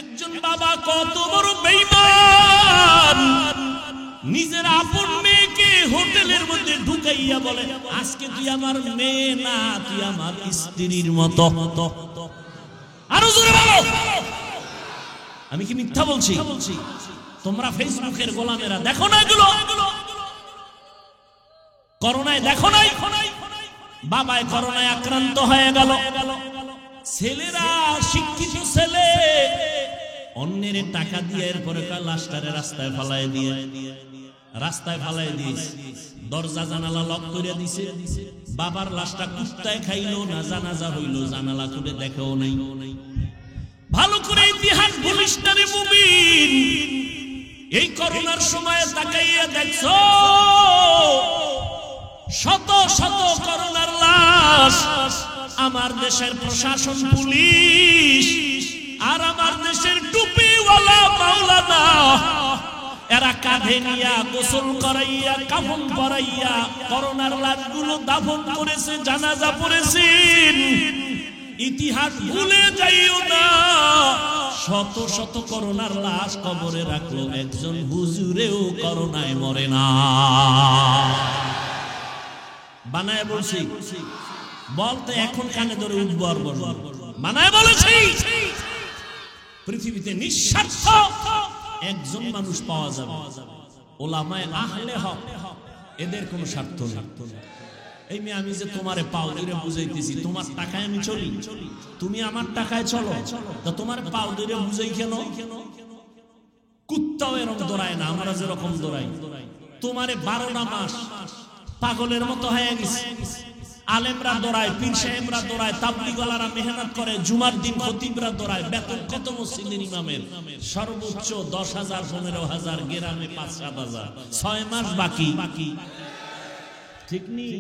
একজন বাবা কত বড় বেঈমান, নিজের আপন মেয়েকে হোটেলের মধ্যে ঢুকাইয়া বলে আজকে তুই আমার মেয়ে না, তুই আমার স্ত্রীর মতো। আরো জোরে বলো। আমি কি মিথ্যা বলছি? তোমরা ফেসবুকের গোলামেরা দেখো না এগুলো? করোনায় দেখো নাই? বাবায় করোনায় আক্রান্ত হয়ে গেল, ছেলেরা শিক্ষিত ছেলে অন্যের টাকা দিয়ে এরপরে লাশটারে রাস্তায় ফালায় দিয়েছে, দরজা জানালা লক করে দিছে। বাবার লাশটা কুত্তায় খাইলো না, জানাজা হইলো, জানালা খুলে দেখেও নাই। ভালো করে ইতিহাস বলিস না রে মুমিন। এই করোনার সময় তাকাইয়া দেখছো শত শত করোনার লাশ। আমার দেশের প্রশাসন, পুলিশ আর আমার দেশের টুপিওয়ালা মাওলানা, এরা কাঁধে নিয়া গোসল করাইয়া কাফন পরাইয়া করোনার লাশগুলো দাফন করেছে, জানাজা পড়েছেন। ইতিহাস ভুলে যাইও না, শত শত করোনার লাশ কবরে রাখলো, একজন হুজুরেও করোনায় মরে না। বানায় বলছি, বলতে এখন কানে ধরে উদ্বার বানায় বলেছি। পৃথিবীতে নিঃস্বার্থ একজন মানুষ পাওয়া যাবে, ওলামায়ে আহলে হক, এদের কোনো স্বার্থ নেই। এই মেয়ে আমি যে তোমারে পাও ধরে বুঝাইতেছি, তোমার টাকায় আমি চলি, তুমি আমার টাকায় চলো, তা তোমার পাও ধরে বুঝাই কেন? কুত্তাও এরকম দৌড়ায় না, আমরা যেরকম দৌড়াই। তোমারে 12টা মাস পাগলের মতো হয়ে গেছে। আলেমরা দৌড়ায়, পীর সাহেবরা দৌড়ায়, তাবলীগওয়ালারা মেহনত করে, জুমার দিন খতিবরা দৌড়ায়। বেতন কত মসজিদের ইমামের? সর্বোচ্চ 10,000, 15,000, গ্রামে 5-7,000। 6 মাস বাকি, ঠিক নেই?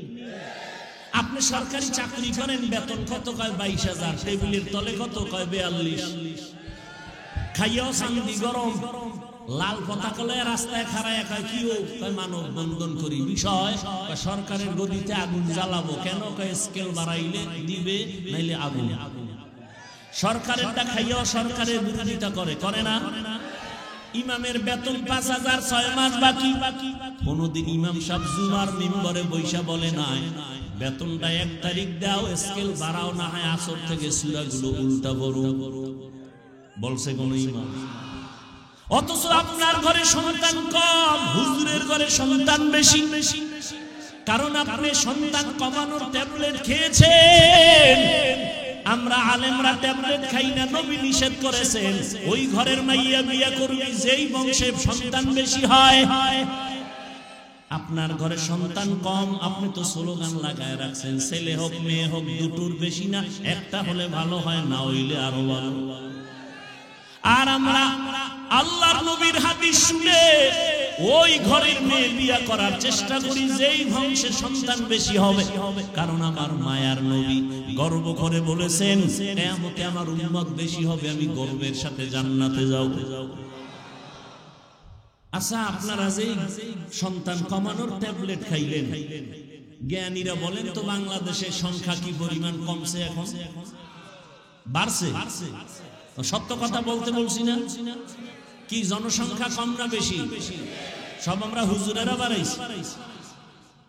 আপনি সরকারি চাকরি করেন, বেতন কত? কয় 22,000। টেবিলের তলে কত? কয় 42। খাইয়াও শান্তি গরম, লাল পতাকা লয়ে রাস্তায় খাড়ায় কয় কি ও? কয় মানব বন্ধন করি। বিষয় সরকারের গদিতে আগুন জ্বালাবো কেন? কয় স্কেল বাড়াইলে দিবে, নাইলে আগুন। সরকারেরটা খাইয়াও সরকারের বিরোধিতা করে না? ইমামের বেতন 5,000, 6 মাস বাকি। কোনদিন ইমাম সাহেব জুমার মিম্বরে বৈশা বলে নাই বেতনটা 1 তারিখ দাও, স্কেল বাড়াও, না হয় আসর থেকে সূরাগুলো উল্টা পড়ো? বলছে কোন ইমাম? অথচ আপনার ঘরে সন্তান কম, হুজুরের ঘরে সন্তান বেশি। কারণ আপনি সন্তান কমানোর ট্যাবলেট খেয়েছেন। আমরা আলেমরা ট্যাবলেট খাই না, নবী নিষেধ করেছেন। ওই ঘরের মাইয়া বিয়া করবি যেই বংশে সন্তান বেশি হয়। আপনার ঘরে সন্তান কম, আপনি তো স্লোগান লাগায় রাখছেন, ছেলে হোক মেয়ে হোক দুটোর বেশি না, একটা হলে ভালো হয়, না হইলে আরো ভালো। আর আমরা আল্লাহর নবীর হাদিস শুনে ওই ঘরের মেয়ে বিয়া করার চেষ্টা করি যেই বংশে সন্তান বেশি হবে। কারণ আমার মায়ার নবী গর্ব করে বলেছেন কিয়ামতে আমার উম্মত বেশি হবে, আমি গর্বের সাথে জান্নাতে যাব। আচ্ছা, আপনারা যে সন্তান কমানোর ট্যাবলেট খাইলেন, জ্ঞানীরা বলেন তো বাংলাদেশের সংখ্যা কি পরিমাণ কমছে? এখন বাড়ছে? সত্য কথা বলতে বলছি না? কি জনসংখ্যা কম না বেশি? সব আমরা হুজুরেরা বাড়াইছি।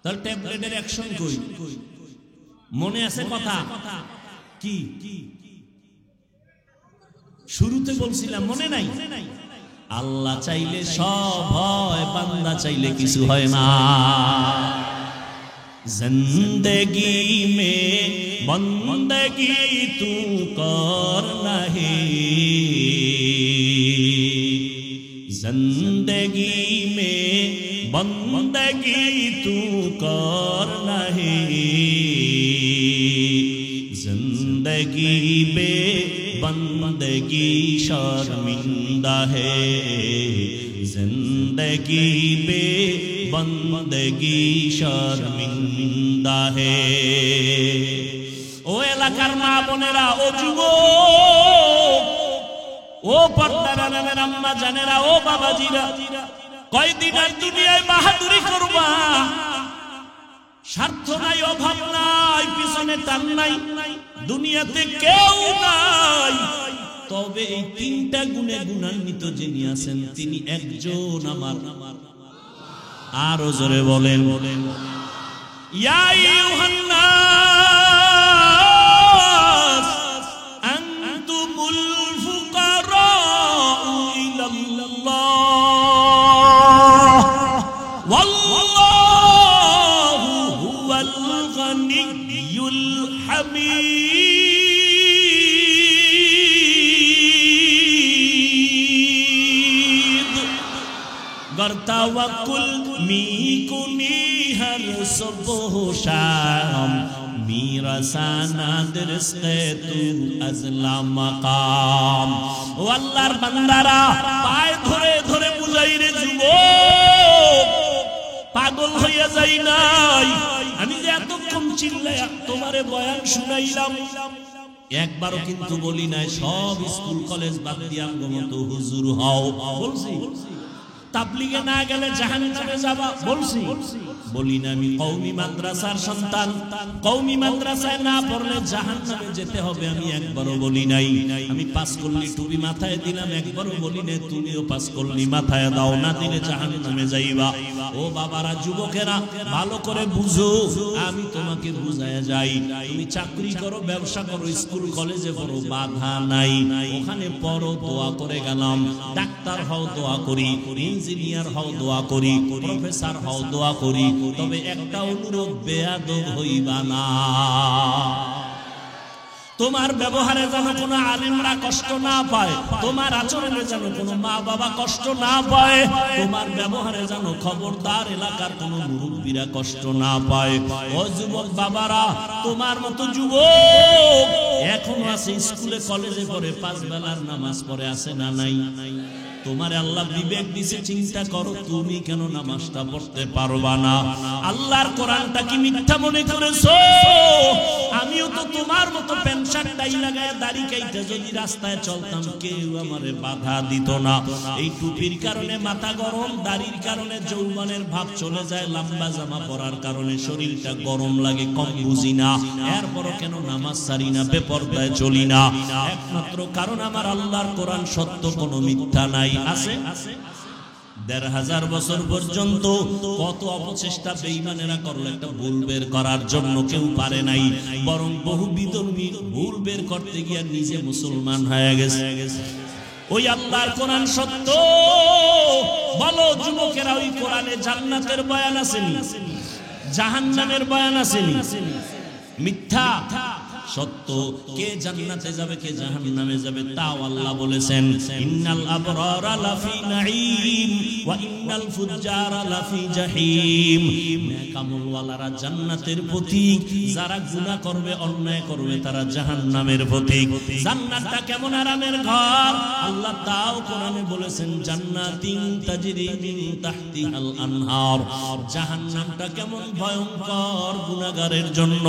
তাহলে ট্যাবলেটের অ্যাকশন কই? মনে আছে কথা কি শুরুতে বলছিলাম, মনে নাই? আল্লাহ চাইলে সব হয়, বান্দা চাইলে কিছু হয় না। जिंदगी में बंदगी तू करना है, जिंदगी में बंदगी तू करना है, जिंदगी बे बंदगी शर्मिंदा है, जिंदगी बे बंदगी शर्मिंदा है। ও এলাকার মা বোনেরা, ও যুবক, ও পর্দার আড়ালের আম্মা জানেরা, ও বাবাজিরা, কয়দিন আর দুনিয়ায় বাহাদুরি করবা? স্বার্থ নাই, অভাব নাই, পিছনে টান নাই, দুনিয়াতে কেউ নাই। তবে এই তিনটা গুণে গুণান্বিত যিনি আছেন তিনি একজন আমার। আরো জোরে বলেন, ইয়া আইয়ুহান নাস আনতুমুল ফুকারাউ ইলাল্লাহ ওয়াল্লাহু হুয়াল গানিয়্যুল হামিদ। गर तवक्कुल मी कुनी हर सुबह शाम मेरा सानाद रिज़्क़े तू अज़ला मकाम। ओ अल्लाहर बंदारा पाय धरे धरे बुझाई रे যুবক, পাগল হইয়া যাই নাই। আমি যে এতক্ষণ চিল্লায়া তোমারে বয়ান শুনাইলাম, একবারও কিন্তু বলি নাই সব স্কুল কলেজ বাদ দিয়া মতো হুজুর হও। বলছি তাবলিগে না গেলে জাহান্নামে যাবা, বলছি বলি না। আমি কওমি মাদ্রাসার সন্তান, কওমি মাদ্রাসায় না পড়লে জাহান্নামে যেতে হবে আমি একবারও বলি নাই। আমি পাস করলি টুপি মাথায় দিলাম, একবারও বলি না তুমিও পাস করলি মাথায় দাও, না দিলে জাহান্নামে যাইবা। ও বাবারা, যুবকেরা ভালো করে বুঝো, আমি তোমাকে বুঝায় যাই। তুমি চাকরি করো, ব্যবসা করো, স্কুল কলেজে পড়ো, বাধা নাই। ওখানে পড়ো, দোয়া করে গেলাম। ডাক্তার হও, দোয়া করি। ইঞ্জিনিয়ার হও, দোয়া করি। প্রফেসর হও, দোয়া করি। তবে একটা অনুরোধ, বেয়াদব হইবা না। তোমার ব্যবহারে যেন কোনো আলেমরা কষ্ট না পায়, তোমার আচরণে যেন কোনো মা বাবা কষ্ট না পায়, তোমার ব্যবহারে যেন খবরদার এলাকার কোনো মুরব্বীরা কষ্ট না পায়। ও যুবক বাবারা, তোমার মতো যুবক এখনো আছে স্কুলে কলেজে পড়ে, 5 বেলার নামাজ পড়ে, আছে না নাই? তোমার আল্লাহ বিবেক দিছে, চিন্তা করো তুমি কেন নামাজটা পড়তে পারবা না? আল্লাহর কোরআনটা কি মিথ্যা মনে করেছো? আমিও তো তোমার মতো প্যান্ট শার্ট টাই লাগায় দাড়ি কাইতে যদি রাস্তায় চলতাম, কেউ আমারে বাধা দিত না। এই টুপির কারণে মাথা গরম, দাড়ির কারণে যৌবনের ভাব চলে যায়, লম্বা জামা পরার কারণে শরীরটা গরম লাগে, কম বুঝি না। এরপরও কেন নামাজ ছাড়ি না, বেপরদায় চলি না? একমাত্র কারণ আমার আল্লাহর কোরআন সত্য, কোনো মিথ্যা নাই। আছে ১৫০০ বছর পর্যন্ত কত অপচেষ্টা বেঈমানেরা করলো একটা ভুল বের করার জন্য, কেউ পারে নাই। বরং বহু বিধর্মী ভুল বের করতে গিয়ে নিজে মুসলমান হয়ে গেছে। ওই আল্লাহর কোরআন সত্য। বলো যুবকেরা, ওই কোরআনে জান্নাতের বয়ান আছেনি? জাহান্নামের বয়ান আছেনি? মিথ্যা সত্য। কে জান্নাতে যাবে, কে জাহান্নামে যাবে তাও আল্লাহ বলেছেন। ইন্নাল আবরারা লাফি নাঈম ওয়া ইন্নাল ফুজ্জারা লাফি জাহিম। নেক আমলওয়ালারা জান্নাতের পথিক, যারা গুনাহ করবে, অন্যায় করবে, তারা জাহান্নামের পথিক। জান্নাতটা কেমন আরামের ঘর আল্লাহ তাও কোরআনে বলেছেন, জান্নাতিন তাজরি মিন তাহতিহাল আনহার। জাহান্নামটা কেমন ভয়ঙ্কর গুনাহগারের জন্য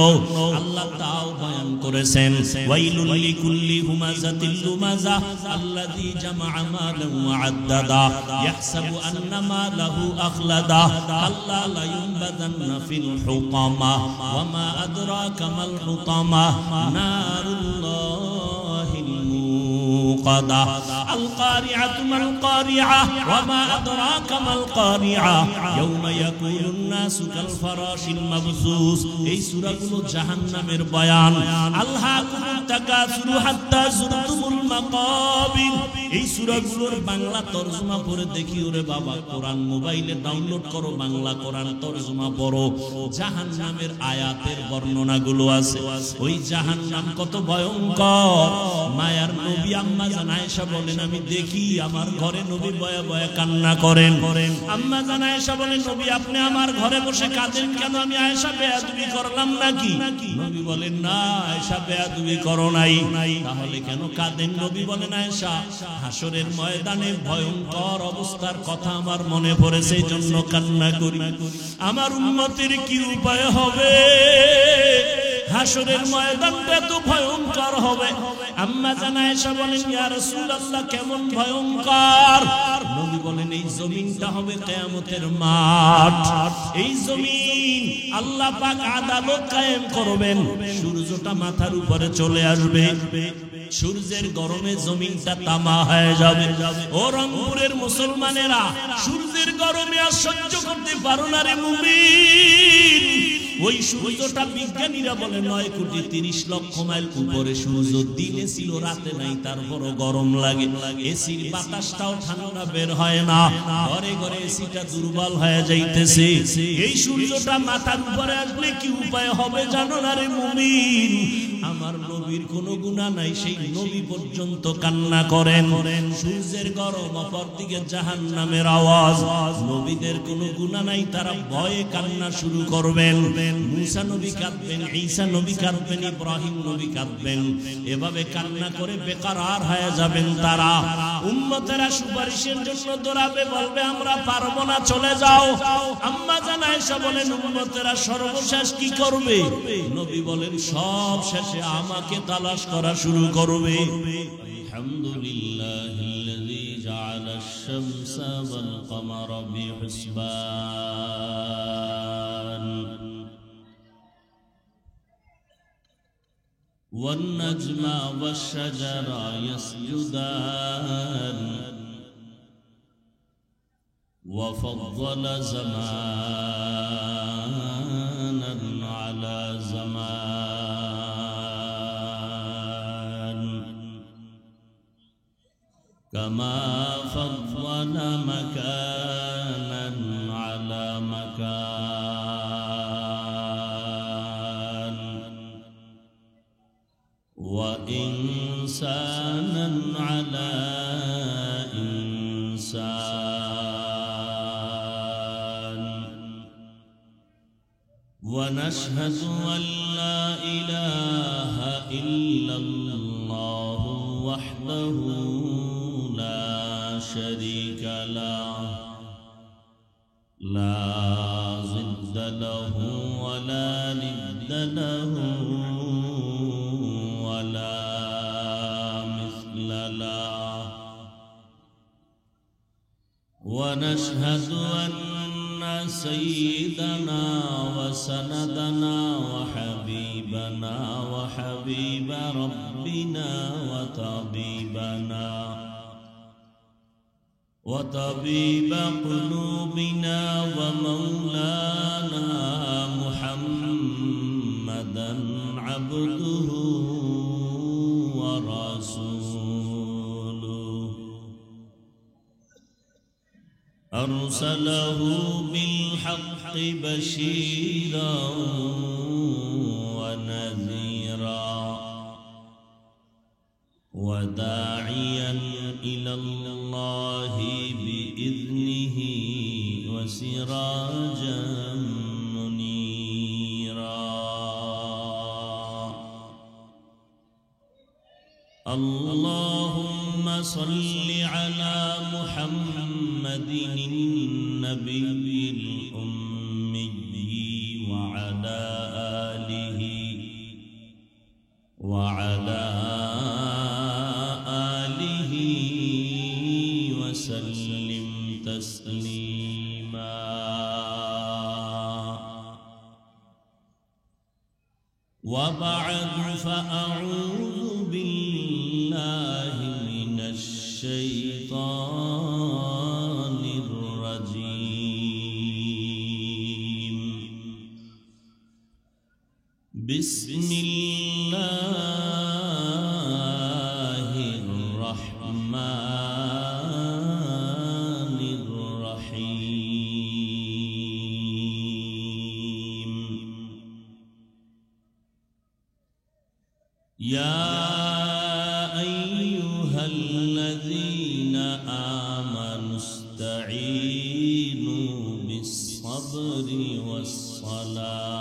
আল্লাহ তাও বয়ান করেছেন। ওয়াইলুল লিকুল্লি হুমাযাতিল লুমাযা আল্লাযী জামাআ মালান ওয়া আদ্দাদা ইয়াহসাবু আন্না মালাহু আখলাদা কাল্লা লা ইউনবাযান্না ফিল হুতামা ওয়া মা আদরাকা মাল হুতামা নারুল্লাহিল মুকাদা আল কারিআতু মাল কারিআ ওয়া মা আদরাকা মাল কারিআ ইয়াওমা ইয়াকুলুন নাসু কাল ফারাশিল মাবসুস। এই সূরাগুলো জাহান্নামের বয়ান। আলহাকুমুত তাকাসুরু হাত্তা যুরতুমুল মাকাবির। এই সূরাগুলোর বাংলা তরজমা পড়ে দেখি, ওরে বাবা, কোরআন মোবাইলে ডাউনলোড করো, বাংলা কোরআন তরজমা পড়ো, জাহান্নামের আয়াতের বর্ণনাগুলো আছে। ওই জাহান্নাম কত ভয়ঙ্কর। মায়ার নবী আম্মা জান আয়েশা বলেন, আমি দেখি আমার ঘরে নবী বয়া বয়া কান্না করেন। আম্মা জান আয়েশা বলেন, নবী আপনি আমার ঘরে বসে কাঁদেন কেন? আমি আয়েশা বেয়াদবি করলাম নাকি? নবী বলেন, না আয়েশা বেয়াদবি করো নাই। তাহলে কেন কাঁদেন? নবী বলেন, আয়েশা হাসরের ময়দানে ভয়ঙ্কর অবস্থার কথা আমার মনে পড়েছে, এই জন্য কান্না করি। আমার উম্মতের কি উপায় হবে? হাসরের ময়দানটা এত ভয়ঙ্কর হবে। আম্মা জান আয়েশা বলেন, ইয়া রাসূলুল্লাহ কেমন ভয়ঙ্কর? নবী বলেন, এই জমিনটা হবে কিয়ামতের মাঠ। এই জমিন আল্লাহ পাক আদালত কায়েম করবেন। সূর্যটা মাথার উপরে চলে আসবে, সূর্যের গরমে জমিনটা তামা হয়ে যাবে। ও রংপুরের মুসলমানেরা, সূর্যের গরমে আর সহ্য করতে পারো না রে মুমিন। ওই সূর্যটা বিজ্ঞানীরা বলে 9,30,00,000 মাইল উপরে সূর্য, দিনে ছিল রাতে নাই, তারপরও গরম লাগে। এসির বাতাসটাও ঠান্ডা বের হয় না, ঘরে ঘরে এসিটা দুর্বল হয়ে যাইতেছে। এই সূর্যটা মাথার উপরে আসলে কি উপায় হবে জানো না রে মুমিন? আমার নবীর কোনো গুনাহ নাই, সেই নবী পর্যন্ত কান্না করেন। সূর্যের গরম, অপর দিকে জাহান্নামের আওয়াজ। নবীদের কোনো গুনাহ নাই, তারা ভয়ে কান্না শুরু করবেন। মুসা নবী কাঁদবেন, ঈসা নবী কাঁদবেন, ইব্রাহিম নবী কাঁদবেন। এভাবে কান্না করে বেকারার হয়ে যাবেন তারা। উম্মতেরা সুপারিশের জন্য দৌড়াবে, বলবে আমরা পারবো না, চলে যাও। আম্মা জান আয়েশা বলেন, উম্মতেরা সর্বশেষ কি করবে? নবী বলেন, সব শেষে আমাকে তালাশ করা শুরু করবে। আলহামদুলিল্লাহিল্লাযী জাআলাশ শামসা ওয়াল কমারা বিহিসবান ওয়ান নাজমা ওয়াশ শাজারা ইয়াসজুদান ওয়া ফাদ্দালা জামানান আলা জামান কামা ফাদ্দালা মাকানান আলা মাকান ওয়া ইনসানান আলা ইনসান ওয়া নাশহাদু আল্লা ইলাহা ইল্লাল্লাহু ওয়াহদাহু লা শারীকা লাহু লা জিদ্দা লাহু ওয়া লা নিদ্দা লাহু ওয়া লা মিসলা লাহু ওয়া নাশহাদু আন্না সাইয়্যিদানা ওয়া সানাদানা ওয়া হাবিবানা ওয়া হাবিবা রাব্বিনা ওয়া তাবিবানা وطبيب قلوبنا ومولانا محمدا عبده ورسوله أرسله بالحق بشيرا ونذيرا وداعيا إلى الله بإذنه وسراجا منيرا اللهم صل على محمد النبي الأمي وعلى آله وعلى وسلم تسليما وبعد فأعوذ بالله من الشيطان الرجيم بسم الله الرحمن الرحيم يا أيها الذين آمنوا استعينوا بالصبر والصلاة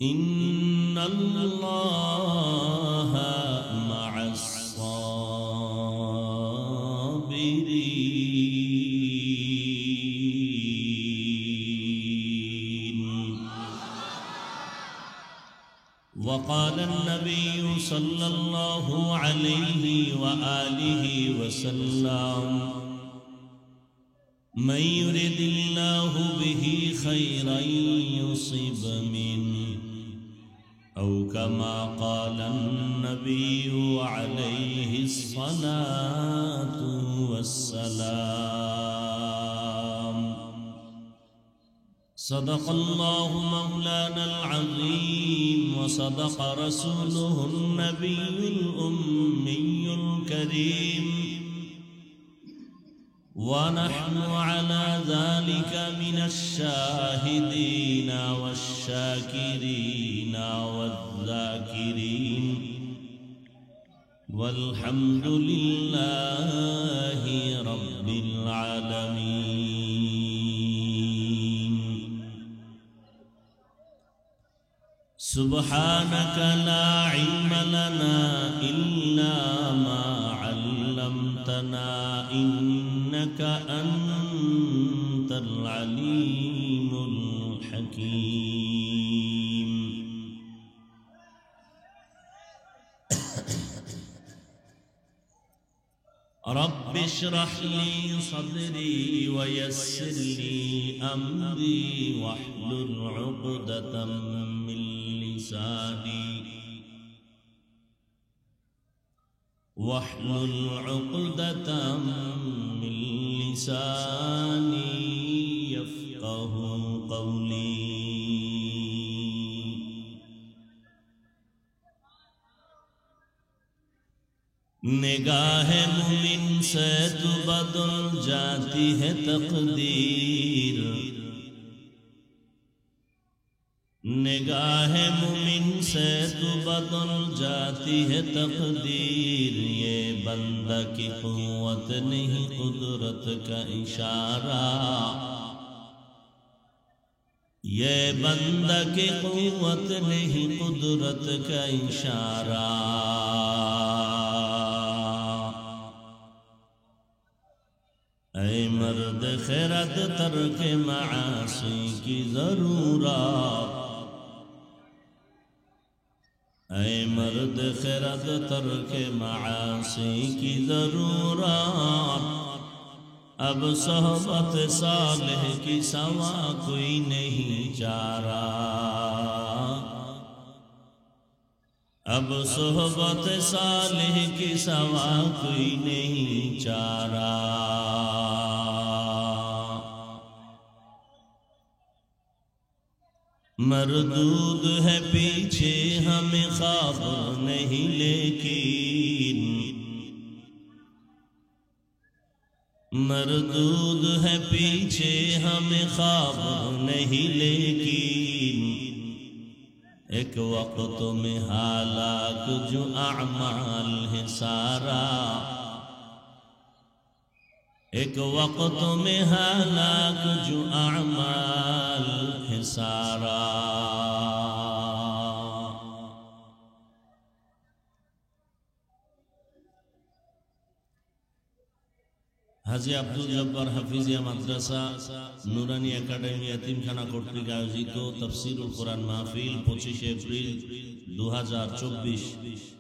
إن الله مع الصابرين قال النبي صلى الله عليه وآله وسلم من يرد الله به خيرا يصب منه أو كما قال النبي عليه الصلاة والسلام صدق الله مولانا العظيم وصدق رسوله النبي الأمي الكريم ونحن على ذلك من الشاهدين والشاكرين والذاكرين والحمد لله رب العالمين سبحانك لا علم لنا إلا ما علمتنا إنك أنت العليم الحكيم رب اشرح لي صدري ويسر لي أمري واحلل عقدة من لساني من لساني يفقه قولي نگاہ مومن سے تو بدل جاتی ہے تقدیر نگاہ مومن سے تو بدل جاتی ہے تقدیر یہ بندہ کی قوت نہیں قدرت کا اشارہ یہ بندہ کی قوت نہیں قدرت کا اشارہ اے مرد خیرت ترک معاصی کی ضرورت اے مرد خیرت ترک معاصی کی ضرورت اب صحبت صالح کی سوا کوئی نہیں چارہ اب صحبت صالح کی سوا کوئی نہیں چارہ مردود ہے پیچھے ہمیں خواب نہیں لیکن مردود ہے پیچھے ہمیں خواب نہیں لیکن ایک وقت میں ہلاک جو اعمال ہے سارا ایک وقت میں ہلاک جو اعمال ہے سارا হাজী আব্দুল জব্বার হাফিজিয়া মাদ্রাসা নুরানি একাডেমি এতিমখানা কর্তৃক আয়োজিত তাফসীরুল কোরআন মাহফিল 25 এপ্রিল 2024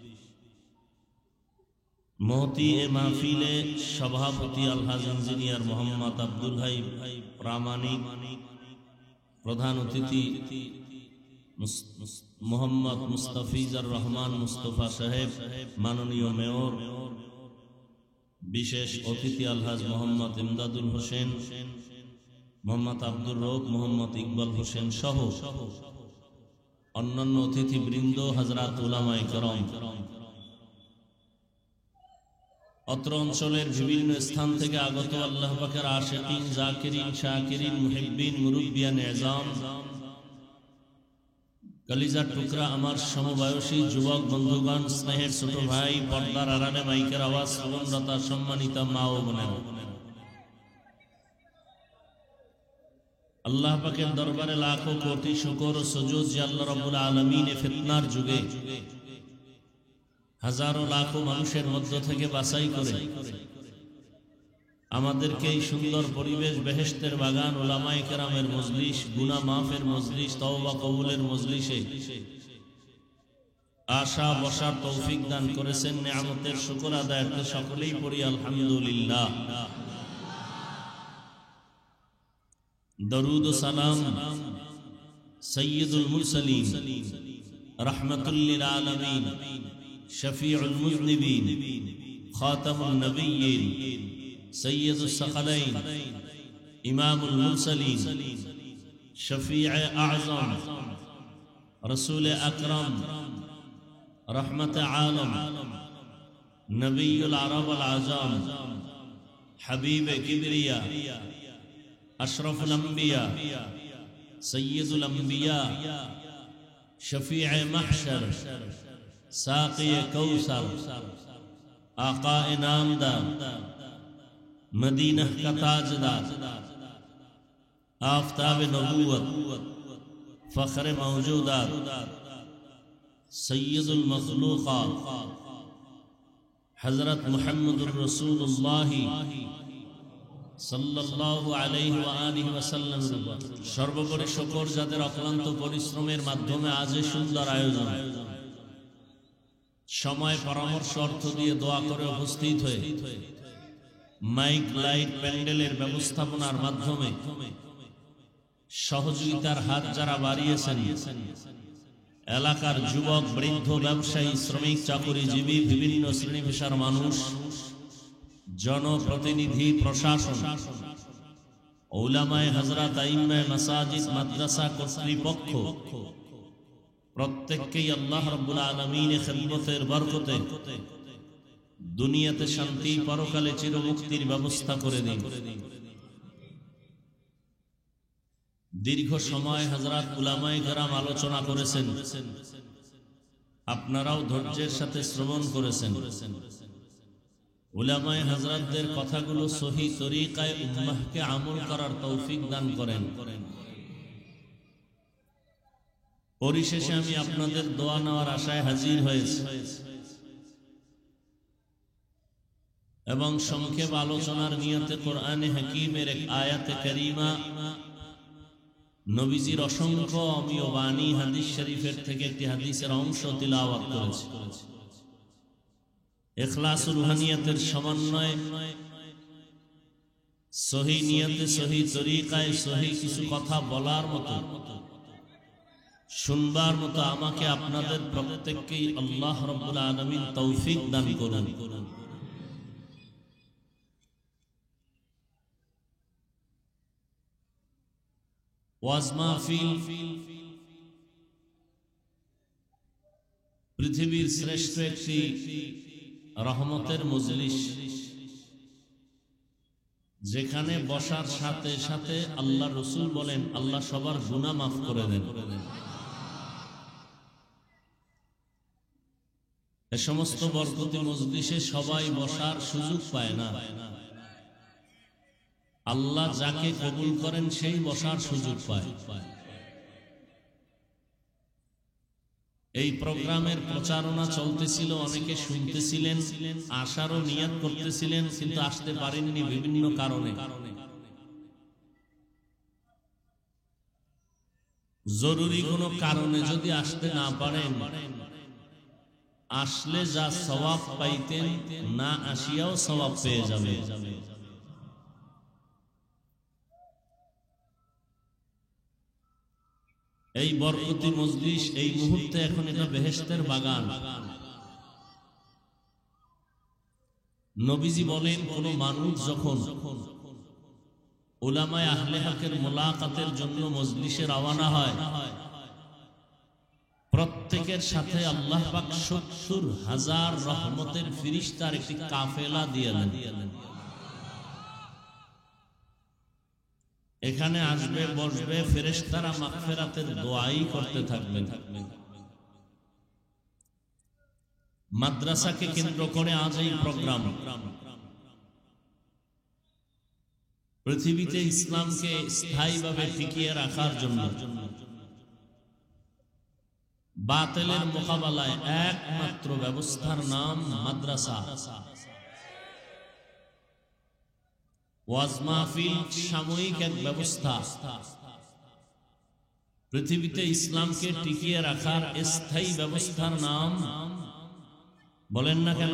মহতি এ মাহফিলে সভাপতি আলহাজ ইঞ্জিনিয়ার মোহাম্মদ আব্দুল হাই প্রামাণিক প্রধান অতিথি মোহাম্মদ মুস্তাফিজুর রহমান মুস্তফা সাহেব মাননীয় মেয়র বিশেষ অতিথি আলহাজ মোহাম্মদ ইমদাদুল হোসেন মোহাম্মদ আব্দুর রউফ মোহাম্মদ ইকবাল হোসেন সহ অন্যান্য অতিথিবৃন্দ হযরত উলামায়ে কেরাম অত্র অঞ্চলের বিভিন্ন স্থান থেকে আগত আল্লাহ পাকের আশিকিন জাকিরিন শাকিরিন মুহিব্বিন মুরব্বিয়ান এজাম কলিজার টুকরা আমার সমবয়সী যুবক বন্ধুগণ স্নেহের ছোট ভাই পর্দার আড়ালে মাইকের আওয়াজ শ্রবণরতা সম্মানিত মা ও বোনেরা আল্লাহ পাকের দরবারে লাখো কোটি শুকর ও সুজুদ যে আল্লাহ রাব্বুল আলামিন ফিতনার যুগে হাজারো লাখো মানুষের মধ্য থেকে বাছাই করে আমাদেরকে এই সুন্দর পরিবেশ বেহেশতের বাগান উলামায়ে কেরামের মজলিস গুনাহ মাফের মজলিস তওবা কবুলের মজলিসে আশা বসার তৌফিক দান করেছেন, নিয়ামতের শুকর আদায়ার্থে সকলেই পড়ি আলহামদুলিল্লাহ। দরুদ ও সালাম সৈয়দুল মুরসালিন রাহমাতুল লিল আলামিন শফিউল মুযনিবিন খাতামুন নবিয়্যিন সৈয়দুস সাকালাইন ইমামুল মুরসালিন শফিয়ে আযম রসুল আকরাম রহমত আলম নবীউল আরব আল আজম হাবিব কিবরিয়া আশরাফুল আম্বিয়া সৈয়দুল আম্বিয়া শফিয়ে মাহশর সাকি কৌসর आका इनामदार मदीना का ताजदार आफताब नबूवत फख्र मौजूदात सैयदुल मखलूक़ात हज़रत मुहम्मदुर रसूलुल्लाह सल्लल्लाहु अलैहि व आलिहि वसल्लम। সর্বোপরি শুকর যাদের অক্লান্ত পরিশ্রমের মাধ্যমে আজ এই সুন্দর আয়োজন, সময় পরামর্শ অর্থ দিয়ে দোয়া করে উপস্থিত হয়ে মাইক লাইট প্যান্ডেলের ব্যবস্থাপনার মাধ্যমে সহযোগিতার হাত যারা বাড়িয়েছেন, এলাকার যুবক বৃদ্ধ ব্যবসায়ী শ্রমিক চাকুরিজীবী বিভিন্ন শ্রেণী পেশার মানুষ, জনপ্রতিনিধি প্রশাসন, উলামায়ে হযরত আইম্মায়ে মাসাজিদ মাদ্রাসা কর্তৃপক্ষ প্রত্যেককেই আল্লাহ রাব্বুল আলামিনের খিদমতের বরকতে দুনিয়াতে শান্তি, পরকালে চিরমুক্তির ব্যবস্থা করে দিন। দীর্ঘ সময় হযরত উলামায়ে কেরাম আলোচনা করেছেন, আপনারাও ধৈর্যের সাথে শ্রবণ করেছেন। উলামায়ে হযরতদের কথাগুলো সহি তরিকায় উম্মাহকে আমল করার তৌফিক দান করেন। পরিশেষে আমি আপনাদের দোয়া নেওয়ার আশায় হাজির হয়েছি এবং সংক্ষেপ আলোচনার নিয়তে কোরআনে হাকিমের এক আয়াতে কারিমা, নবীজির অসংখ্য অমীয় বাণী হাদিস শরীফের থেকে একটি হাদিসের অংশ তিলাওয়াত করেছি। ইখলাস ও রুহানিয়তের সমন্বয়ে সহি নিয়তে, সহি তরিকায়, সহি কিছু কথা বলার মতো, শুনবার মতো আমাকে আপনাদের প্রত্যেককেই আল্লাহ রাব্বুল আলামিন তৌফিক দান করুন। ওয়াজ মাহফিল পৃথিবীর শ্রেষ্ঠ একটি রহমতের মজলিস, যেখানে বসার সাথে সাথে আল্লাহ রসুল বলেন আল্লাহ সবার গুনাহ মাফ করে দেন। এ সমস্ত বরকতি মজলিসে সবাই বসার সুযোগ পায় না। আল্লাহ যাকে কবুল করেন সেই বসার সুযোগ পায়। এই প্রোগ্রামের প্রচারণা চলতেছিল, অনেকে শুনতেছিলেন, আসারও নিয়ত করতেছিলেন, কিন্তু আসতে পারেননি বিভিন্ন কারণে। জরুরি কোনো কারণে যদি আসতে না পারেন, আসলে যা সওয়াব পাইতেন না আসিয়াও সওয়াব পেয়ে যাবে। এই বরকতি মজলিস এই মুহূর্তে এখন এটা বেহেশতের বাগান। নবীজি বলেন, কোন মানুষ যখন উলামায়ে আহলে হকের মুলাকাতের জন্য মজলিসে রওনা হয়, প্রত্যেকের সাথে আল্লাহ পাক ৭০,০০০ রহমতের ফেরেশতার একটি কাফেলা দিয়ে দেন। এখানে আসবে, বসবে, ফেরেশতারা মাগফিরাতের দোয়াই করতে থাকবেন। মাদ্রাসাকে কেন্দ্র করে আজ এই প্রোগ্রাম। পৃথিবীতে ইসলামকে স্থায়ীভাবে টিকিয়ে রাখার জন্য বাতিলের মোকাবেলায় একমাত্র ব্যবস্থার নাম মাদ্রাসা। ওয়াজ মাহফিল সাময়িক এক ব্যবস্থা, পৃথিবীতে ইসলামকে টিকিয়ে রাখার স্থায়ী ব্যবস্থার নাম বলেন না কেন?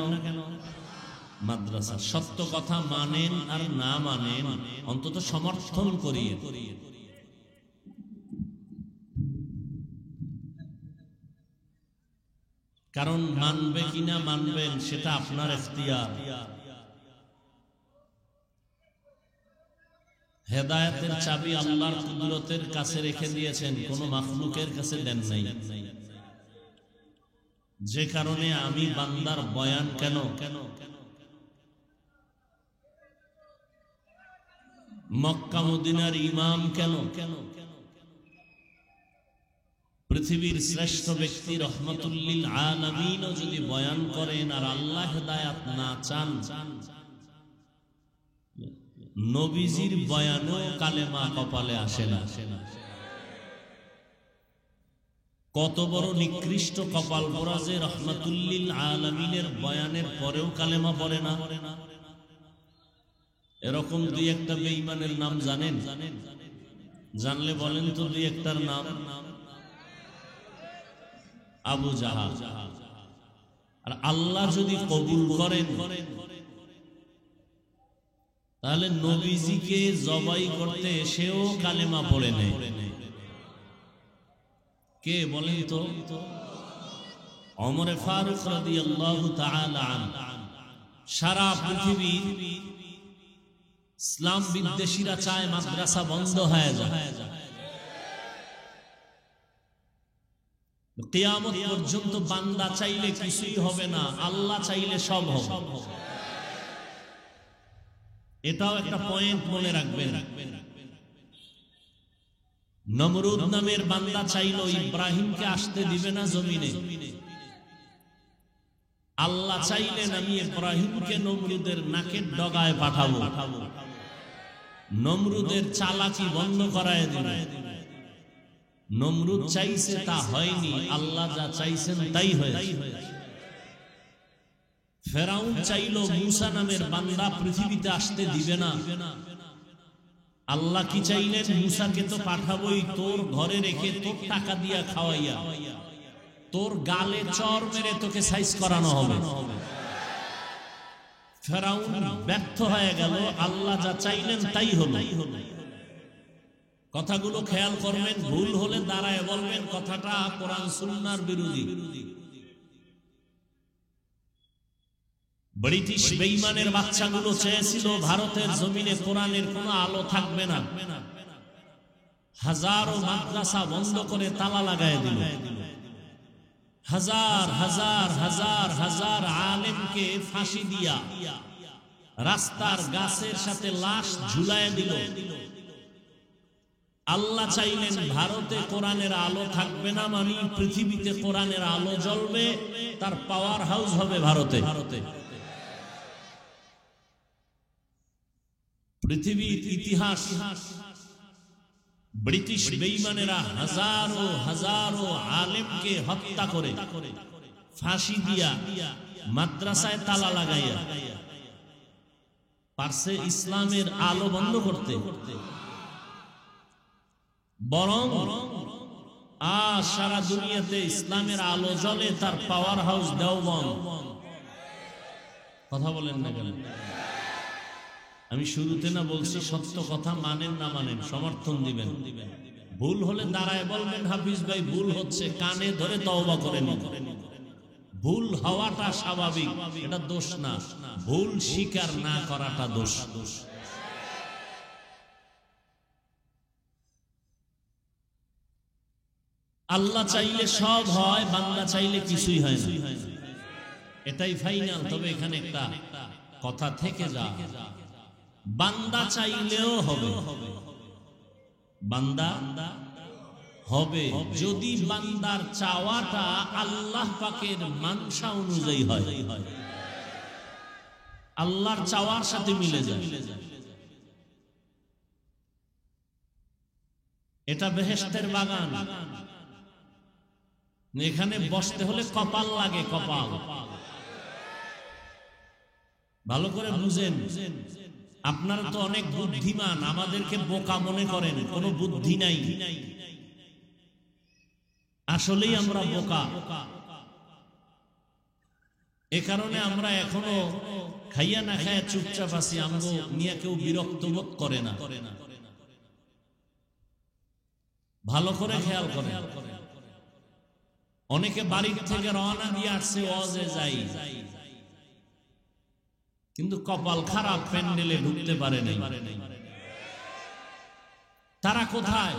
মাদ্রাসা। সত্য কথা মানেন আর না মানেন, অন্তত সমর্থন করিয়ে। কারণ মানবে কিনা মানবেন সেটা আপনার ইখতিয়ার। হেদায়েতের চাবি আল্লাহর কুদরতের কাছে রেখে দিয়েছেন, কোন মাখলুকের কাছে দেন নাই। যে কারণে আমি বান্দার বয়ান কেন, মক্কা মদিনার ইমাম কেন, পৃথিবীর শ্রেষ্ঠ ব্যক্তি রহমতুল্লিল আলামিনও যদি বয়ান করেন আর আল্লাহ হেদায়েত না চান, নবীজির বয়ানও কালেমা কপালে আসে না। কত বড় নিকৃষ্ট কপাল পোড়া যে রহমতুল্লিল আলামিনের বয়ানের পরেও কালেমা পড়ে না। এরকম দুই একটা বেঈমানের নাম জানেন? জানলে বলেন তো দুই একটার নাম। আবু জাহাল। আর আল্লাহ যদি কবুল করেন তাহলে নবীজিকে জবাই করতে এসেও কালেমা পড়ে নেয়। কে বলেন তো? ওমর ফারুক রাদিয়াল্লাহু তাআলা আনহু। সারা পৃথিবীর ইসলাম বিদ্বেষীরা চায় মাদ্রাসা বন্ধ হয়ে যায়, কিয়ামত পর্যন্ত বান্দা চাইলে কিছুই হবে না, আল্লাহ চাইলে সব হবে। এটাও একটা পয়েন্ট মনে রাখবেন। নমরুদ নামের বান্দা চাইলো ইব্রাহিমকে আসতে দিবে না জমিনে, আল্লাহ চাইলেন আমি ইব্রাহিমকে নমরুদের নাকের ডগায় পাঠাবো, নমরুদের চালাকি বন্ধ করায় দিল। নমরুদ চাইছে তা হয়নি, আল্লাহ যা চাইছেন তাই হয়েছে। ফেরাউন চাইলো মূসা নামের বান্দা পৃথিবীতে আসতে দিবে না, আল্লাহ কি চাইলেন? মূসাকে তো পাঠাবোই, তোর ঘরে রেখে তোর টাকা দিয়া খাওয়াইয়া তোর গালে চর মেরে তোকে সাইজ করানো হবে। ফেরাউন ব্যর্থ হয়ে গেল, আল্লাহ যা চাইলেন তাই হলো। কথাগুলো খেয়াল করবেন, ভুল হলে দাঁড়ায় বলবেন কথাটা কোরআন সুন্নাহর বিরোধী। ব্রিটিশ বেঈমানের বাচ্চাগুলো চেয়েছিল ভারতের জমিনে কোরআনের কোনো আলো থাকবে না, হাজারো মাদ্রাসা বন্ধ করে তালা লাগায় দিল, হাজার হাজার হাজার হাজার আলেমকে ফাঁসি দিয়া রাস্তার গাছের সাথে লাশ ঝুলায় দিল। আল্লাহ চাইলেন ভারতে কোরআনের আলো থাকবে না, মানে পৃথিবীতে কোরআনের আলো জ্বলবে, তার পাওয়ার হাউস হবে ভারতে। পৃথিবীর ইতিহাস ব্রিটিশ বেঈমানেরা হাজারো হাজারো আলেমকে হত্যা করে ফাঁসি দিয়া মাদ্রাসায় তালা লাগাইয়া পারছে ইসলামের আলো বন্ধ করতে। বরং সারা দুনিয়াতে ইসলামের আলো জ্বলে, তার পাওয়ার হাউস দেওবন্দ। কথা বলেন না কেন? আমি শুরুতে না বলছি সত্য কথা মানেন না মানেন সমর্থন দিবেন, ভুল হলে দাঁড়ায় বলবেন হাফিজ ভাই ভুল হচ্ছে, কানে ধরে তওবা করে নিন। ভুল হওয়াটা স্বাভাবিক, এটা দোষ না, ভুল স্বীকার না করাটা দোষ। আল্লাহ চাইলে সব হয়, বান্দা চাইলে কিছুই হয় না, এটাই ফাইনাল। তবে এখানে একটা কথা থেকে যা, বান্দা চাইলেও হবে, বান্দা হবে যদি বান্দার চাওয়াটা আল্লাহ পাকের মানসা অনুযায়ী হয়, আল্লাহর চাওয়ার সাথে মিলে যায়। এটা বেহেশতের বাগান, এখানে বসতে হলে কপাল লাগে, কপাল। ভালো করে বুঝেন, আপনারা তো অনেক বুদ্ধিমান, আমাদেরকে বোকা মনে করেন, কোনো বুদ্ধি নাই। আসলেই আমরা বোকা। এ কারণে আমরা এখনো খাইয়া না খাইয়া চুপচাপ আছি, আমগো নিয়ে কেউ বিরক্ত বোধ করে না। ভালো করে খেয়াল করে। অনেকে বাড়ির থেকে রওনা দিয়ে আসছে ওয়াজে যাই, কিন্তু কপাল খারাপ, প্যান্ডেলে ঢুকতে পারে নাই। তারা কোথায়?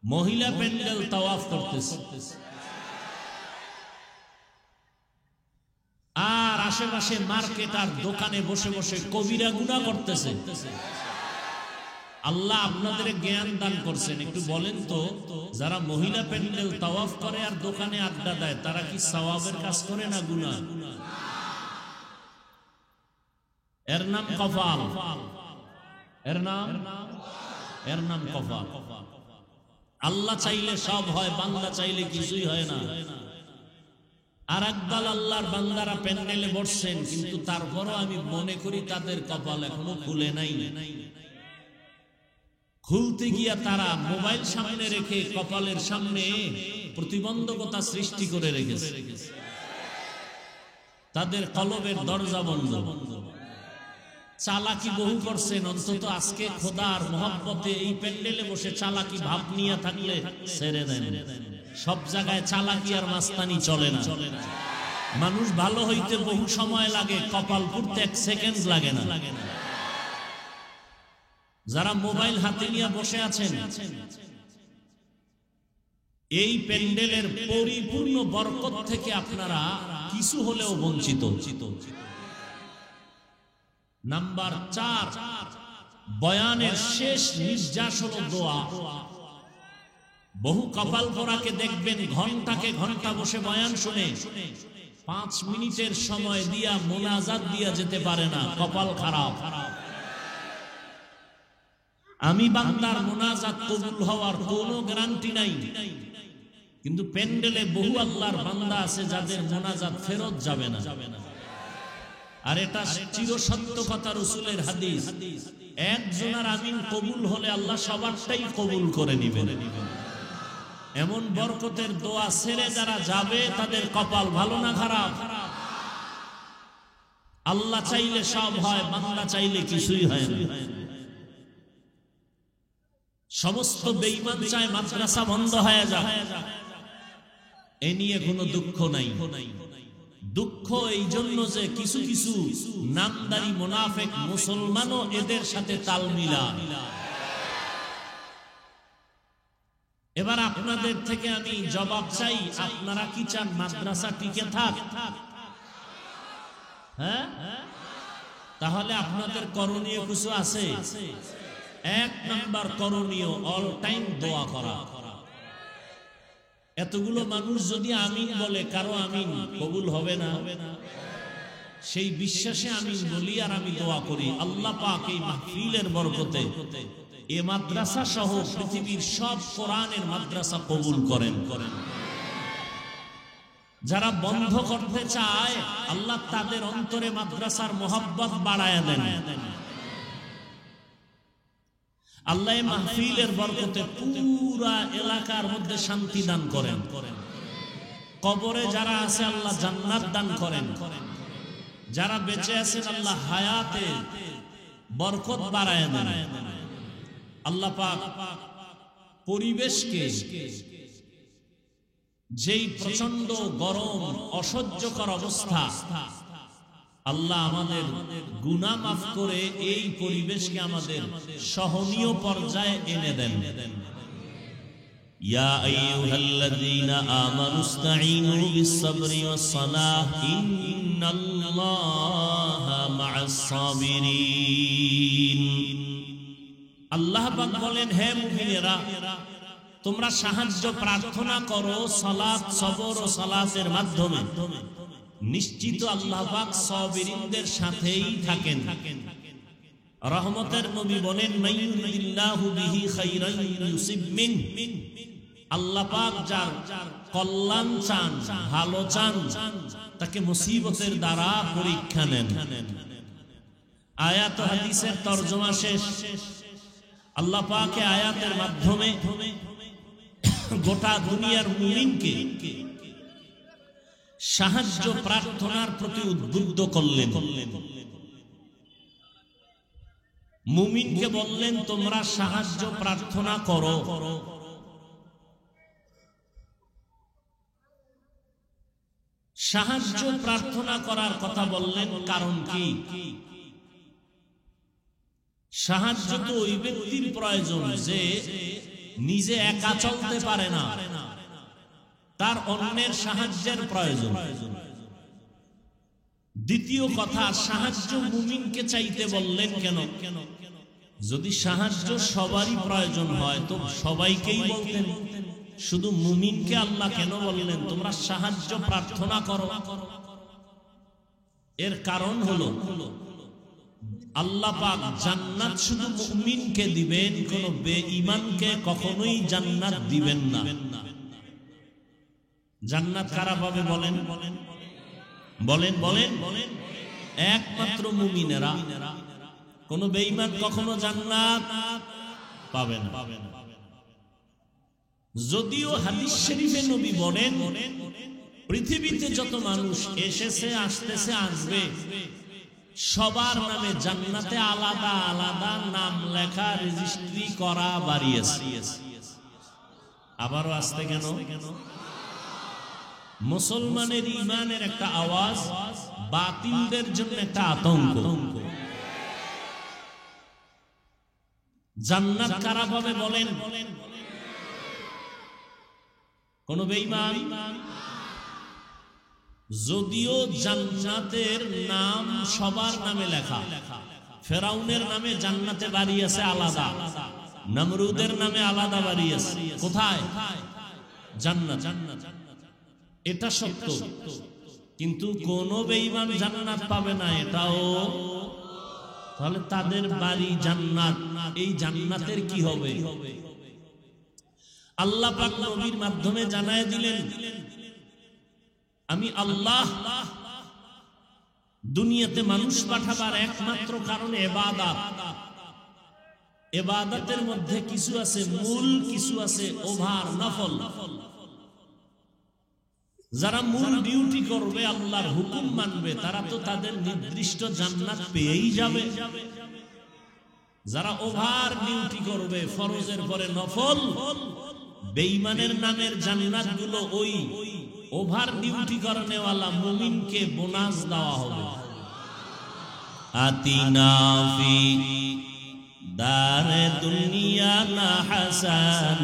মহিলা প্যান্ডেল তাওয়াফ করতেছে, আর আশেপাশে মার্কেট আর দোকানে বসে বসে কবিরা গুনাহ করতেছে। আল্লাহ আপনাদের জ্ঞান দান করছেন, একটু বলেন তো, যারা মহিলা প্যান্ডেল তাওয়াফ করে আর দোকানে আড্ডা দেয়, তারা কি সওয়াবের কাজ করে না গুনাহ? এর নাম কপাল, এর নাম কপাল। আল্লাহ চাইলে সব হয়, বান্দা চাইলে কিছুই হয় না। আর একদল আল্লাহর বান্দারা প্যান্ডেলে বসছেন, কিন্তু তারপরও আমি মনে করি তাদের কপাল এখনো খুলে নাই। খুলতে গিয়া তারা মোবাইল সামনে রেখে কপালের সামনে প্রতিবন্ধকতা সৃষ্টি করে রেখেছে। তাদের কলবের দরজা বন্ধ। চালাকি বহু করছেন, অন্তত আজকে খোদার মহব্বতে এই প্যান্ডেলে বসে চালাকি ভাব নিয়ে থাকলে ছেড়ে দেন। সব জায়গায় চালাকি আর মাস্তানি চলে না। মানুষ ভালো হইতে বহু সময় লাগে, কপাল পুড়তে 1 সেকেন্ড লাগে না। যারা মোবাইল হাতে নিয়ে বসে আছেন, এই প্যান্ডেলের পরিপূর্ণ বরকত থেকে আপনারা কিছু হলেও বঞ্চিত। নাম্বার 4, বয়ানের শেষ নির্যাস হলো দোয়া। বহু কপাল পোড়াকে দেখবেন ঘন্টাকে ঘন্টা বসে বয়ান শুনে 5 মিনিটের সময় দিয়া মোনাজাত দিয়া যেতে পারে না, কপাল খারাপ। আমি বান্দার মোনাজাত কবুল হওয়ার কোনো গ্যারান্টি নাই, কিন্তু প্যান্ডেলে বহু আল্লাহর বান্দা আছে যাদের মোনাজাত ফেরত যাবে না। আর এটা চিরসত্য কথা, রাসূলের হাদিস। একজনের আমিন কবুল হলে আল্লাহ সবারটাই কবুল করে নেবেন। এমন বরকতের দোয়া ছেড়ে যারা যাবে, তাদের কপাল ভালো না খারাপ? আল্লাহ চাইলে সব হয়, বান্দা চাইলে কিছুই হয় না। সমস্ত বেঈমান চায় মাদ্রাসা বন্ধ হয়ে যাক, এ নিয়ে কোনো দুঃখ নাই। দুঃখ এই জন্য যে কিছু কিছু নামদারি মুনাফিক মুসলমানও এদের সাথে তাল মিলায়। এবার আপনাদের থেকে আমি জবাব চাই, আপনারা কি চান মাদ্রাসা টিকে থাক? হ্যাঁ, তাহলে আপনাদের করণীয় কিছু আছে। 1 নাম্বার করণীয়, অল টাইম দোয়া করা। এতগুলো মানুষ যদি আমিন বলে, কারো আমিন কবুল হবে না, সেই বিশ্বাসে আমিন বলি আর আমি দোয়া করি, আল্লাহ পাক এই মাহফিলের বরকতে এ মাদ্রাসা সহ পৃথিবীর সব কোরআনের মাদ্রাসা কবুল করেন। যারা বন্ধ করতে চায়, আল্লাহ তাদের অন্তরে মাদ্রাসার মোহাব্বত বাড়ায় দেন। আল্লাহ মাহফিলের বরকতে পুরা এলাকার মধ্যে শান্তি দান করেন। কবরে যারা আছে আল্লাহ জান্নাত দান করেন। যারা বেঁচে আছেন আল্লাহ হায়াতে বরকত বাড়ায় দেন। আল্লাহ পাক পরিবেশকে, যেই প্রচন্ড গরম অসহ্যকর অবস্থা, আল্লাহ আমাদের গুনাহ মাফ করে এই পরিবেশকে আমাদের সহনীয় পর্যায়ে এনে দেন। ইয়া আইয়ুহাল্লাযীনা আমানুস্তাঈনু বিস-সাবরি ওয়াস-সালাহ ইন্নাল্লাহা মা'আস-সাবিরিন। আল্লাহ পাক বলেন, হে মুমিনেরা, তোমরা সাহায্য প্রার্থনা করো সালাত, সবর ও সালাতের মাধ্যমে। নিশ্চিত আল্লাহ পাক সাবিরিনদের সাথেই থাকেন। রহমতের নবী বলেন, মাইয়ুরিদিল্লাহু বিহি খাইরান ইউসিব মিন। আল্লাহ পাক যার কল্যাণ চান, ভালো চান, তাকে মুসিবতের দ্বারা পরীক্ষা নেন। আয়াত ও হাদিসের তরজমা শেষ। আল্লাহ পাক আয়াতের মাধ্যমে গোটা দুনিয়ার মুমিনকে সাহায্য প্রার্থনার প্রতি উদ্বুদ্ধ করলেন। মুমিনকে বললেন তোমরা সাহায্য প্রার্থনা করো। সাহায্য প্রার্থনা করার কথা বললেন, কারণ কি? সাহায্য তো ওই ব্যক্তির প্রয়োজন যে নিজে একা চলতে পারে না, তার অন্যের সাহায্যের প্রয়োজন। দ্বিতীয় কথা, সাহায্য মুমিনকে চাইতে বললেন কেন? যদি সাহায্য সবারই প্রয়োজন হয় তো সবাইকেই বলতেন, শুধু মুমিনকে আল্লাহ কেন বললেন তোমরা সাহায্য প্রার্থনা করো? এর কারণ হলো আল্লাহ পাক জান্নাত শুধু মুমিনকে দিবেন, কোন বেঈমানকে কখনোই জান্নাত দিবেন না। জান্নাত কারা পাবে বলেন? বলেন বলেন বলেন। একমাত্র মুমিনেরা। কোন বেঈমান কখনো জান্নাত পাবে না। যদিও হাদিস শরীফে নবী বলেন পৃথিবীতে যত মানুষ এসেছে, আসতেছে, আসবে, সবার নামে জান্নাতে আলাদা আলাদা নাম লেখা, রেজিস্ট্রি করা বাড়িয়েছে। আবারও আসতে কেন? মুসলমানের ঈমানের একটা আওয়াজ, বাতিলদের জন্য একটা আতঙ্ক। জান্নাত কারা পাবে বলেন? কোন বেঈমান? যদিও জান্নাতের নাম সবার নামে লেখা। ফেরাউনের নামে জান্নাতে বাড়ি আছে আলাদা, নমরুদের নামে আলাদা বাড়ি আছে। কোথায়? জান্নাত। এটা সত্য, কিন্তু কোন বেঈমান জান্নাত পাবে না এটাও। তাহলে তাদের বাড়ি জান্নাত, এই জান্নাতের কি হবে? আল্লাহ পাক নবীর মাধ্যমে জানায় দিলেন, আমি আল্লাহ দুনিয়াতে মানুষ পাঠাবার একমাত্র কারণ ইবাদত। ইবাদতের মধ্যে কিছু আছে মূল, কিছু আছে ওভার, নফল। যারা মূল ডিউটি করবে, আল্লাহর হুকুম মানবে, তারা তো তাদের নির্দিষ্ট জান্নাত পেয়েই যাবে। যারা ওভার ডিউটি করবে, ফরজের পরে নফল, বেঈমানের নামের জান্নাত গুলো ওই ওভার ডিউটি করনেওয়ালা মুমিনকে বোনাস দেওয়া হবে। আতিনা ফি দারে দুনিয়া না হাসান,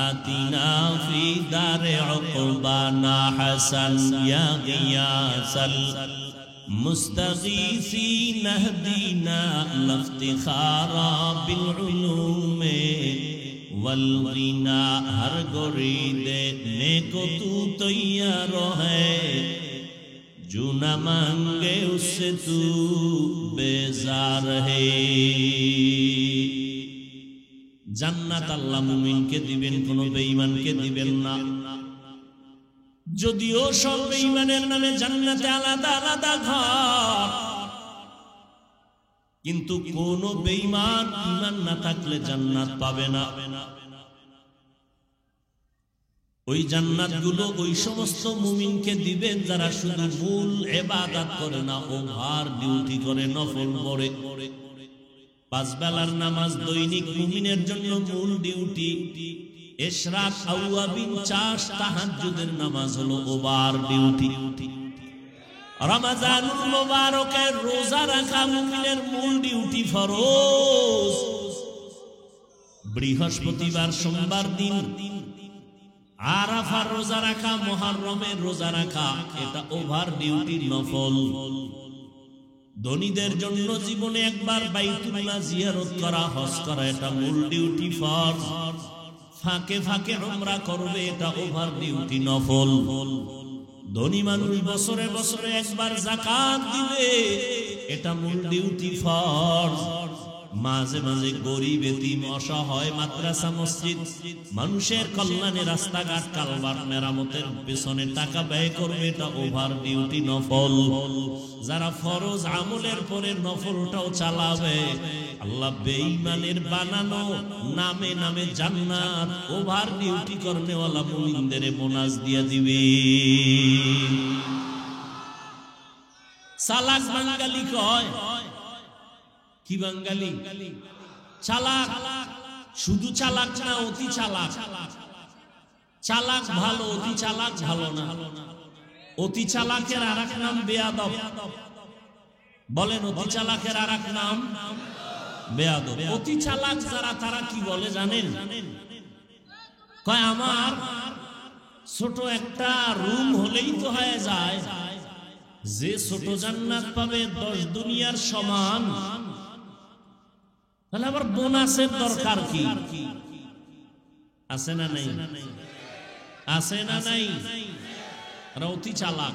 আতিনা ফি দারে উকবা না হাসান, ইয়া গিয়াসাল মুস্তাগীসিন ইহদিনা লিফতিখারা বিল উলুমে वल गिना। हर गोरी देने को तू तैयार है, जो न मांगे उससे तू बेजार है। জান্নাত আল্লাহ মুমিনকে দিবেন, কোন বেঈমানকে দিবেন না। যদিও সব বেঈমানের নামে জান্নাতে আলাদা আলাদা ঘর, কিন্তু কোন বেঈমান ঈমান না থাকলে জান্নাত পাবে না। ওই জান্নাতগুলো ওই সমস্ত মুমিনকে দিবেন যারা শুধু মূল ইবাদত করে না, ওভার ডিউটি করে, নফল পড়ে। পাঁচ বেলার নামাজ দৈনিক মুমিনের জন্য মূল ডিউটি। ইশরাক, আওয়াবিন, চাষ, তাহাজ্জুদের নামাজ হলো ওভার ডিউটি। রমজানুল মুবারকের রোজা রাখা মুমিনের মূল ডিউটি, ফরজ। বৃহস্পতিবার, সোমবার দিন আরাফার রোজা রাখা, মুহররমের রোজা রাখা, এটা ওভার ডিউটি, নফল। ধনীদের জন্য জীবনে একবার বাইতুল্লাহ জিয়ারত করা, হজ করা, এটা মূল ডিউটি, ফরজ। ফাঁকে ফাঁকে উমরা করবে, এটা ওভার ডিউটি, নফল। ধনী মানুষ বছরে বছরে একবার যাকাত দিবে, এটা মূল ডিউটি, ফরজ। মাঝে মাঝে গরিব এতিম অসহায় মাদ্রাসা মসজিদ মানুষের কল্যাণে রাস্তাঘাট কালভার্ট মেরামতের পেছনে টাকা ব্যয় করবে, এটা ওভার ডিউটি নফল। যারা ফরজ আমলের পরে নফলটাও চালাবে, আল্লাহ বেঈমানের বানানো নামে নামে জান্নাত ওভার ডিউটি করনেওয়ালা মুমিনদের বোনাস দিয়ে দিবে। চালাক বাঙালি কয়, কি বাঙালি? চালাক। শুধু চালাক না, অতি চালাক। চালাক ভালো, অতি চালাক ভালো না। অতি চালাকের আরেক নাম বেয়াদব। বলেন, অতি চালাকের আরেক নাম বেয়াদব। অতি চালাক যারা, তারা কি বলে জানেন? কয় আমার ছোট একটা রুম হলেই তো হয়ে যায়, যে ছোট জান্নাত পাবে 10 দুনিয়ার সমান, তাহলে আবার বোনাসের দরকার কি? আছে না নাই? আছে না নাই? অতি চালাক।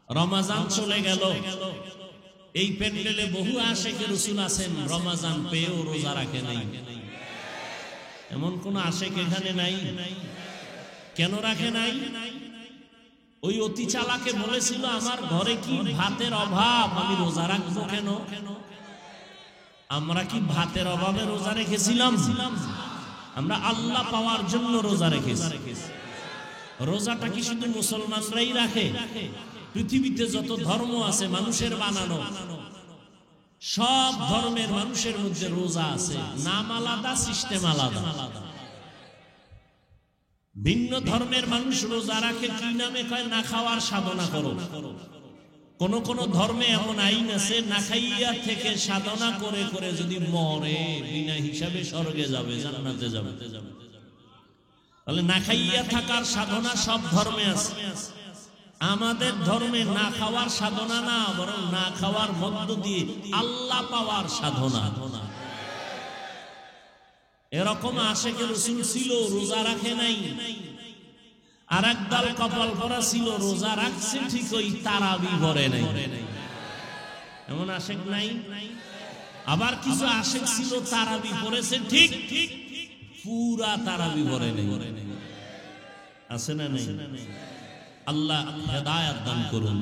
রমজান চলে গেল, এই প্যান্ডেলে বহু আশেকে রাসূল আছেন, রমজান পেয়েও রোজা রাখে নাই। এমন কোন আশেক এখানে নাই? কেন রাখে নাই? ওই অতি চালাকে বলেছিল, আমার ঘরে কি ভাতের অভাব, আমি রোজা রাখবো কেন? আমরা কি ভাতের অভাবে রোজা রেখেছিলাম? আমরা আল্লাহ পাওয়ার জন্য রোজা রেখেছি। রোজাটা কি শুধু মুসলমানরাই রাখে? পৃথিবীতে যত ধর্ম আছে মানুষের বানানো, সব ধর্মের মানুষের মধ্যে রোজা আছে, নাম আলাদা, সিস্টেম আলাদা। ভিন্ন ধর্মের মানুষ রোজা রাখে কি নামে? কয় না খাওয়ার সাধনা করো। কোন কোন ধর্মে এমন আইন আছে, না খাইয়া থেকে সাধনা করে করে যদি মরে, বিনা হিসাবে স্বর্গে যাবে, জান্নাতে যাবে। তাহলে না খাইয়া থাকার সাধনা সব ধর্মে আছে। আমাদের ধর্মে না খাওয়ার সাধনা না, বরং না খাওয়ার মধ্য দিয়ে আল্লাহ পাওয়ার সাধনা। এরকম আশেকে রাসূল ছিল, রোজা রাখে নাই। আর একদল কপাল পরা ছিল, রোজা রাখছে ঠিকই, তারাবি পড়ে নাই। এমন আশেক নাই? আবার কিছু আশেক ছিল, তারাবি পড়েছে ঠিক, পুরা তারাবি পড়ে নাই। আছে না নাই? আল্লাহ হেদায়েত দান করুন।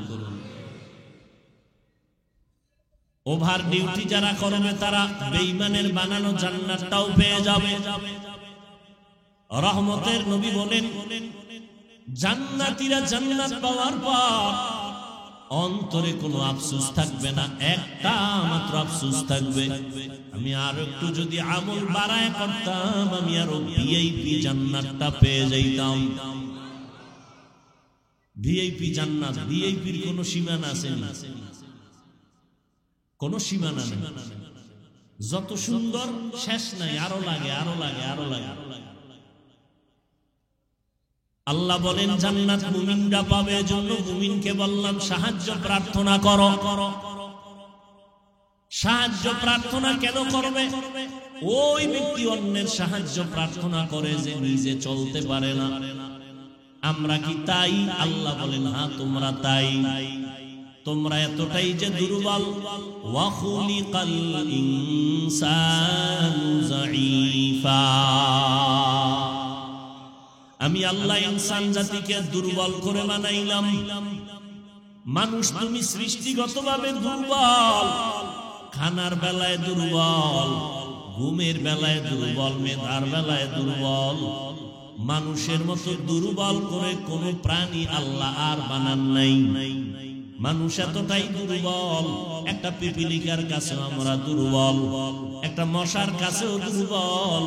ওভার ডিউটি যারা করবে, তারা বেঈমানের বানানো জান্নাতটাও পেয়ে যাবে। রহমতের নবী বলেন, জান্নাতীরা জান্নাত পাওয়ার পর অন্তরে কোনো আফসোস থাকবে না, একটা মাত্র আফসোস থাকবে, আমি আর একটু যদি আমল বাড়ায় করতাম, আমি আরো ভিআইপি জান্নাতটা পেয়ে যাইতাম। ভিআইপি জান্নাত, ভিআইপির কোনো সীমানা আছে না? কোনো সীমানা নেই। যত সুন্দর শেষ নাই, আরো লাগে, আরো লাগে, আরো লাগে। আল্লাহ বলেন জান্নাত মুমিনরা পাবে, জন্য মুমিনকে বললাম সাহায্য প্রার্থনা করো। সাহায্য প্রার্থনা কেন করবে? ওই ব্যক্তি অন্যের সাহায্য প্রার্থনা করে যে নিজে চলতে পারে না। আমরা কি তাই? আল্লাহ বলেন হ্যাঁ, তোমরা তাই। তোমরা এতটাই যে দুর্বল। ওয়া খুলিকাল ইনসানু যায়ীফা, আমি আল্লাহ ইনসান জাতিকে দুর্বল করে বানাইলাম। মানুষ তুমি সৃষ্টিগতভাবে দুর্বল, খানার বেলায় দুর্বল, ঘুমের বেলায় দুর্বল, মেধার বেলায় দুর্বল। মানুষের মতো দুর্বল করে কোন প্রাণী আল্লাহ আর বানান নাই। মানুষ এতটাই দুর্বল, একটা পিপিলিকার কাছে আমরা দুর্বল, একটা মশার কাছেও দুর্বল।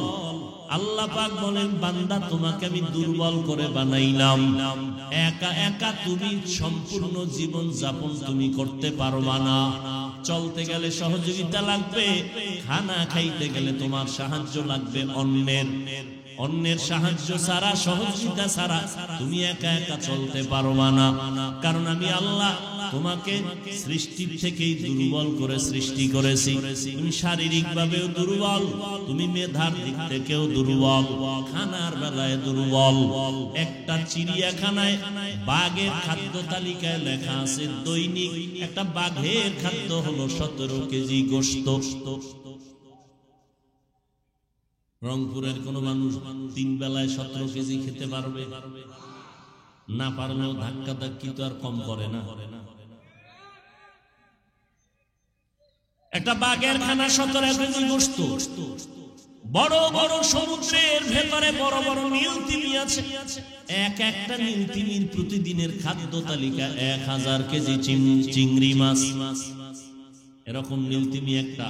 আল্লাহ পাক বলেন বান্দা তোমাকে আমি দুর্বল করে বানাইলাম, একা একা তুমি সম্পূর্ণ জীবন যাপন তুমি করতে পারবা না। চলতে গেলে সহযোগিতা লাগবে, খানা খাইতে গেলে তোমার সাহায্য লাগবে অন্যের। অন্যের সাহায্য ছাড়া, সহযোগিতা ছাড়া তুমি একা একা চলতে পারবা না। কারণ আমি আল্লাহ তোমাকে সৃষ্টির থেকেই দুর্বল করে সৃষ্টি করেছি। তুমি শারীরিক ভাবেও দুর্বল, তুমি মেধার দিক থেকেও দুর্বল, খানার বেলায় দুর্বল। একটা চিড়িয়াখানায় বাঘের খাদ্য তালিকায় লেখা আছে দৈনিক একটা বাঘের খাদ্য হলো 17 কেজি গোশত। রংপুরের কোন মানুষ 3 বেলায় 17 কেজি খেতে পারবে? না পারলেও ধাক্কা ধাক্কি তো আর কম করে না। একটা বাঘের খানা 17 কেজি গোশত। বড় বড় সমুদ্রের ভেতরে বড় বড় নীলতিমি আছে, এক একটা নীলতিমির প্রতিদিনের খাদ্য তালিকা 1000 কেজি চিংড়ি মাছ। এরকম নীলতিমি একটা,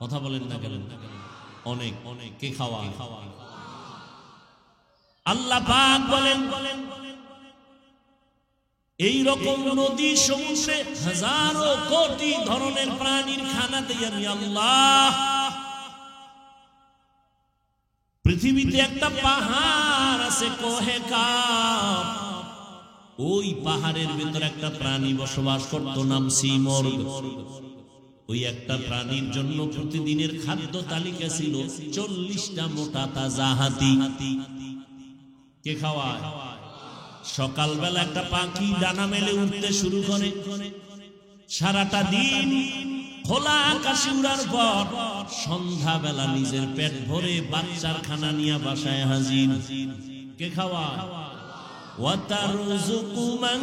কথা বলেন না কেন? অনেক অনেক কে খাওয়ায়? আল্লাহ পাক বলেন এই রকম নদী সমুদ্রে হাজারো কোটি ধরনের প্রাণীর খানা দেই আমি আল্লাহ। পৃথিবীতে একটা পাহাড় আছে কোহে কাফ, ওই পাহাড়ের ভিতর একটা প্রাণী বসবাস করত, নাম সিমর্গ। ওই একটা প্রাণীর জন্য প্রতিদিনের খাদ্য তালিকা ছিল 40টা মোটা তাজা হাতি। কে খাওয়ায়? সকালবেলা একটা পাখি ডানা মেলে উঠতে শুরু করে, সারাটা দিন খোলা আকাশে উড়ার পর সন্ধ্যাবেলা নিজের পেট ভরে বাচ্চার খানা নিয়ে বাসায় হাজির। কে খাওয়ায়? وَتَرْزُقُ مَن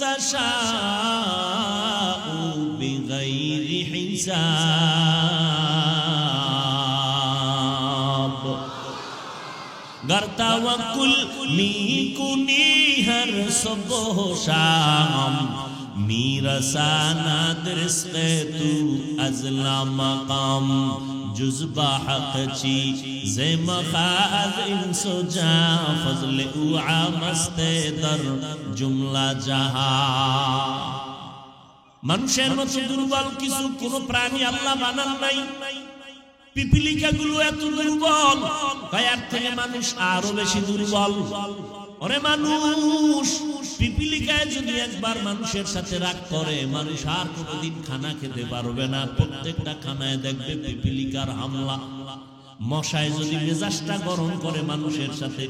تَشَاءُ بِغَيْرِ حِسَابٍ گر توکل می کنی ہر صبح و شام میرساند رزق تو از لامقام جز با حق چی زم خاز انس و جا فضل او عامست در جملہ جہاں মানুষের মতো দুর্বল কিছু কোন প্রাণী আল্লাহ বানান নাই। পিপিলিকা গুলো এত দুর্বল, কায়ার থেকে মানুষ আরো বেশি দুর্বল। ওরে মানুষ, পিপিলিকায় যদি একবার মানুষের সাথে রাগ করে, মানুষ আর কোনোদিন খানা খেতে পারবে না। প্রত্যেকটা খানায় দেখবে পিপিলিকার হামলা। মশায় যদি মেজাজটা গরম করে মানুষের সাথে,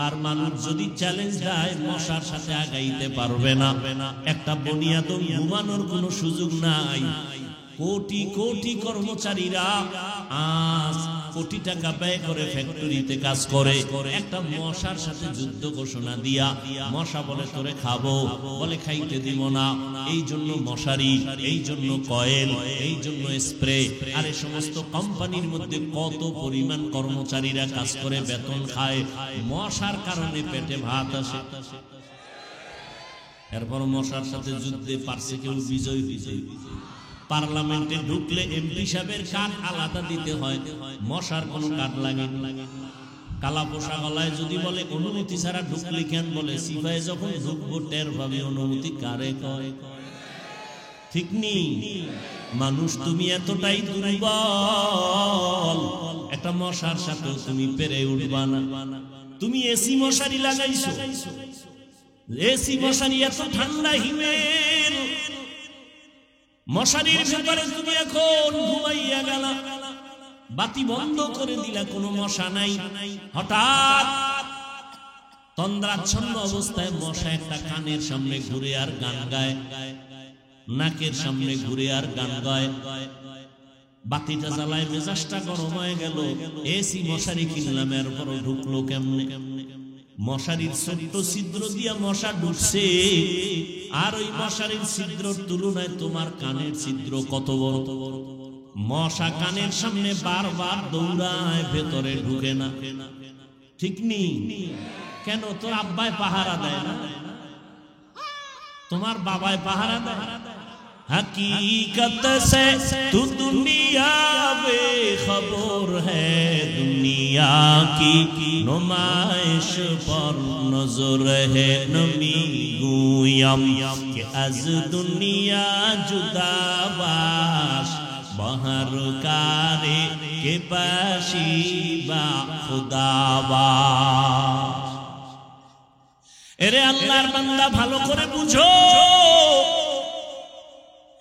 আর মানুষ যদি চ্যালেঞ্জ দেয়, মশার সাথে আগাইতে পারবে না। একটা বুনিয়াদম ঘুমানোর কোনো সুযোগ নাই। কোটি কোটি কর্মচারীরা আজ কোটি টাকা ব্যয় করে ফ্যাক্টরিতে কাজ করে, একটা মশার সাথে যুদ্ধ ঘোষণা দিয়া মশা বলে তোরে খাবো, বলে খাইতে দিব না। এই জন্য মশারি, এই জন্য কয়েল, এই জন্য স্প্রে, আর এই সমস্ত কোম্পানির মধ্যে কত পরিমাণ কর্মচারীরা কাজ করে বেতন খায়, মশার কারণে পেটে ভাত আসে। এরপর মশার সাথে যুদ্ধে পারছে কেউ বিজয়। পার্লামেন্টে ঢুকলে এমপি সাহেবের কার্ড আলাদা দিতে হয়, মশার কোনো কার্ড লাগে না। কালা পোশাক গলায় যদি বলে অনুমতি ছাড়া ঢুকলে কেন, বলে সিপাই যখন ঢুকবো টের পাবে অনুমতি কারে কয়। ঠিক নেই? মানুষ তুমি এতটাই দুর্বল, একটা মশার সাথে তুমি পেরে উঠবা না। তুমি এসি মশারি লাগাইছো, এসি মশারি এত ঠান্ডা হিমেল, মশারির ভেতরে তুমি এখন ঘুমাইয়া গেলা, বাতি বন্ধ করে দিলা, কোনো মশা নাই। হঠাৎ তন্দ্রাচ্ছন্ন অবস্থায় মশা একটা কানের সামনে ঘুরে আর গান গায়, নাকের সামনে ঘুরে আর গান গায়। বাতিটা জ্বালায়, মেজাজটা গরম হয়ে গেল। এসি মশারি কিনলাম, এরপর ঢুকলো কেমনে? মশারির ছোট্ট ছিদ্র দিয়া মশা ঢুকছে, আর ওই মশারির ছিদ্রর তুলনায় তোমার কানের ছিদ্র কত বড়। মশা কানের সামনে বারবার দৌড়ায়, ভেতরে ঢুকে না। ঠিক নেই? কেন? তোর আব্বাই পাহারা দেয় না, তোমার বাবাই পাহারা দেয়। हकीकत से तू दुनिया बेखबर है, दुनिया की नुमाइश पर नजर है। नमी गुयम कि अज दुनिया जुदा बाश, बहर कारे के पाशी बा खुदा बाश। এরে আল্লাহর বান্দা, ভালো করে বুঝো,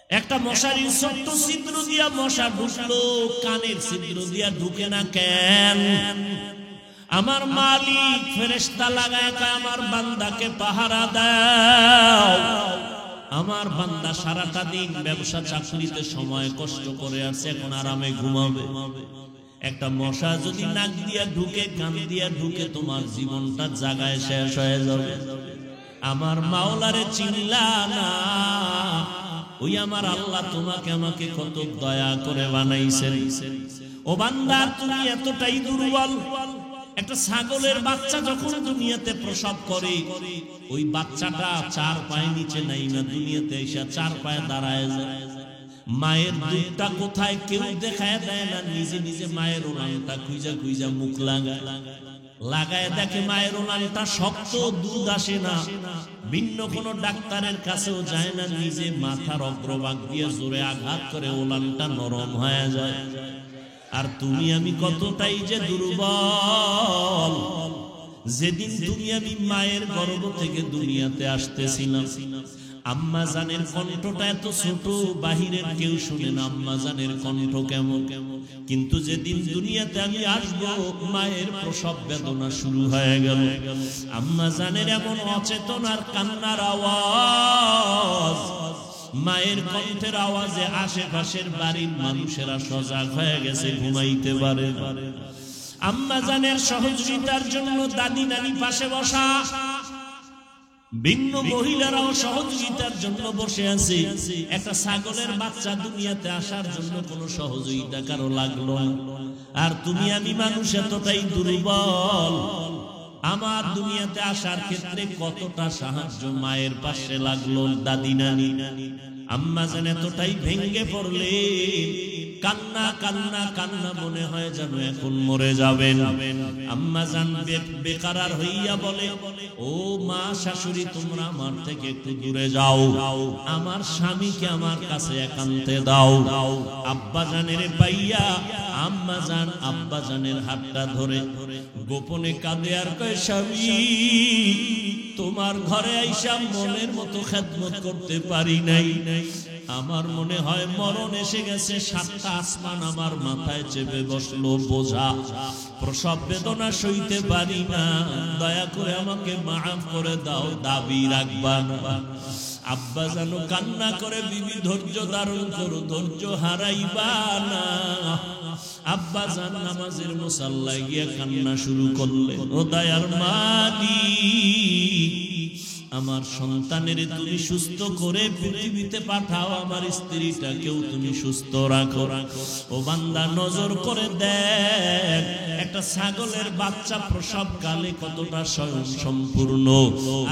একটা মশারির ছোট্ট ছিদ্র দিয়া মশা ঢুকলো, কানের ছিদ্র দিয়া ঢুকে না কেন? আমার মালিক ফেরেশতা লাগায় আমার বান্দাকে পাহারা দাও। আমার বান্দা সারাটা দিন ব্যবসা চাকরিতে সময় কষ্ট করে আছে, এখন আরামে ঘুমাবে। একটা মশা যদি নাক দিয়া ঢুকে, কান দিয়া ঢুকে, তোমার জীবনটা জায়গায় শেষ হয়ে যাবে। আমার মাওলারে চিনলা না, ওই আমার আল্লাহ তোমাকে আমাকে কত দয়া করে বানাইছেন। ও বান্দা, তুমি এতটাই দুর্বল। একটা ছাগলের বাচ্চা যখন দুনিয়াতে প্রসব করে, ওই বাচ্চাটা 4 পায়ে নিচে নাই না, দুনিয়াতে এসে 4 পায়ে দাঁড়ায় যায়। মায়ের দুধটা কোথায় কেউ দেখায় দেয় না, নিজে নিজে মায়ের ওলানটা খুঁজা খুঁজা মুখ লাগায় দেখে মায়ের ওলানটা শক্ত, দুধ আসে না। ভিন্ন কোন ডাক্তারের কাছেও যায় না, নিজে মাথার অগ্রভাগ দিয়ে জোরে আঘাত করে ওলানটা নরম হয়ে যায়। আর তুমি আমি কতটাই যে দুর্বল। যেদিন তুমি আমি মায়ের গর্ভ থেকে দুনিয়াতে আসতেছিলাম, আম্মা জানের কণ্ঠটা এত ছোট, বাহিরের কেউ শুনে না আম্মা জানের কণ্ঠ কেমন। কিন্তু যেদিন দুনিয়াতে আমি আসব, মায়ের প্রসব বেদনা শুরু হয়ে গেল। আম্মা জানের এমন অচেতন আর কান্নার আওয়াজ, মায়ের কণ্ঠের আওয়াজে আশেপাশের বাড়ির মানুষেরা সজাগ হয়ে গেছে, ঘুমাইতে পারে। আম্মা জানের সহযোগিতার জন্য দাদি নানি পাশে বসা, ভিন্ন মহিলারাও সহযোগিতার জন্য বসে আছে। একটা ছাগলের বাচ্চা দুনিয়াতে আসার জন্য কোনো সহযোগিতা কারো লাগলো না। আর তুমি আমি মানুষ এতটাই দুর্বল, আমার দুনিয়াতে আসার ক্ষেত্রে কতটা সাহায্য মায়ের পাশে লাগলো, দাদি নানি। আম্মা জান এতটাই ভেঙ্গে পড়লে, কান্না কান্না কান্না, মনে হয় যেন এখন মরে যাবেন। আম্মা জান বেকারার হইয়া বলে, ও মা শাশুড়ি, তোমরা আমার থেকে একটু দূরে যাও, আমার স্বামীকে আমার কাছে একান্তে দাও। আব্বা জানের পাইয়া আম্মা জান আব্বা জানের হাতটা ধরে গোপনে কাঁদে আর কয়, স্বামী তোমার ঘরে আইসা মনের মতো খেদমত করতে পারি নাই। আমার মনে হয় মরণ এসে গেছে, 7টা আসমান আমার মাথায় চেপে বসলো বোঝা, প্রসব বেদনা সইতে পারি না, দয়া করে আমাকে মাফ করে দাও, দাবি রাখবা না। আব্বা জানো কান্না করে, বিবি ধৈর্য ধারণ করো, ধৈর্য হারাইবা না। আব্বা জান নামাজের মুসাল্লায় গিয়ে কান্না শুরু করলেন, ও দয়ার মালিক, আমার সন্তানের তুমি সুস্থ করে পৃথিবীতে পাঠাও, আমার স্ত্রীটাকেও তুমি সুস্থ রাখো। ও বান্দা, নজর করে দেখ, একটা ছাগলের বাচ্চা প্রসবকালে কতটা স্বয়ং সম্পূর্ণ,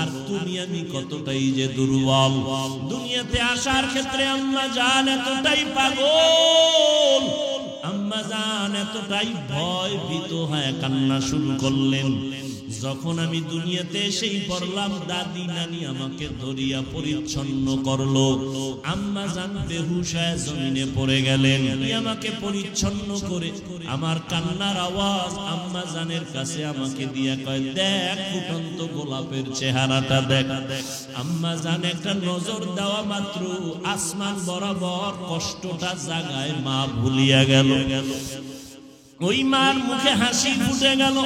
আর তুমি আমি কতটাই যে দুর্বল। দুনিয়াতে আসার ক্ষেত্রে আম্মা জান এতটাই পাগল, আম্মা জান এতটাই ভয় ভীত হয়ে কান্না শুরু করলেন। যখন আমি দুনিয়াতে এসেই পড়লাম, দাদি নানি আমাকে ধরিয়া পরিচ্ছন্ন করলো। আম্মা জান বেহুশ হয়ে জমিনে পড়ে গেলেন। আমাকে পরিচ্ছন্ন করে আমার কান্নার আওয়াজ আম্মা জানের কাছে আমাকে দিয়া কয়, দেখ ফুটন্ত গোলাপের চেহারাটা দেখ। আম্মা জান একটা নজর দেওয়া মাত্র আসমান বরাবর কষ্টটা জাগায় মা ভুলিয়া গেল। ওই মার মুখে হাসি ফুটে গেল।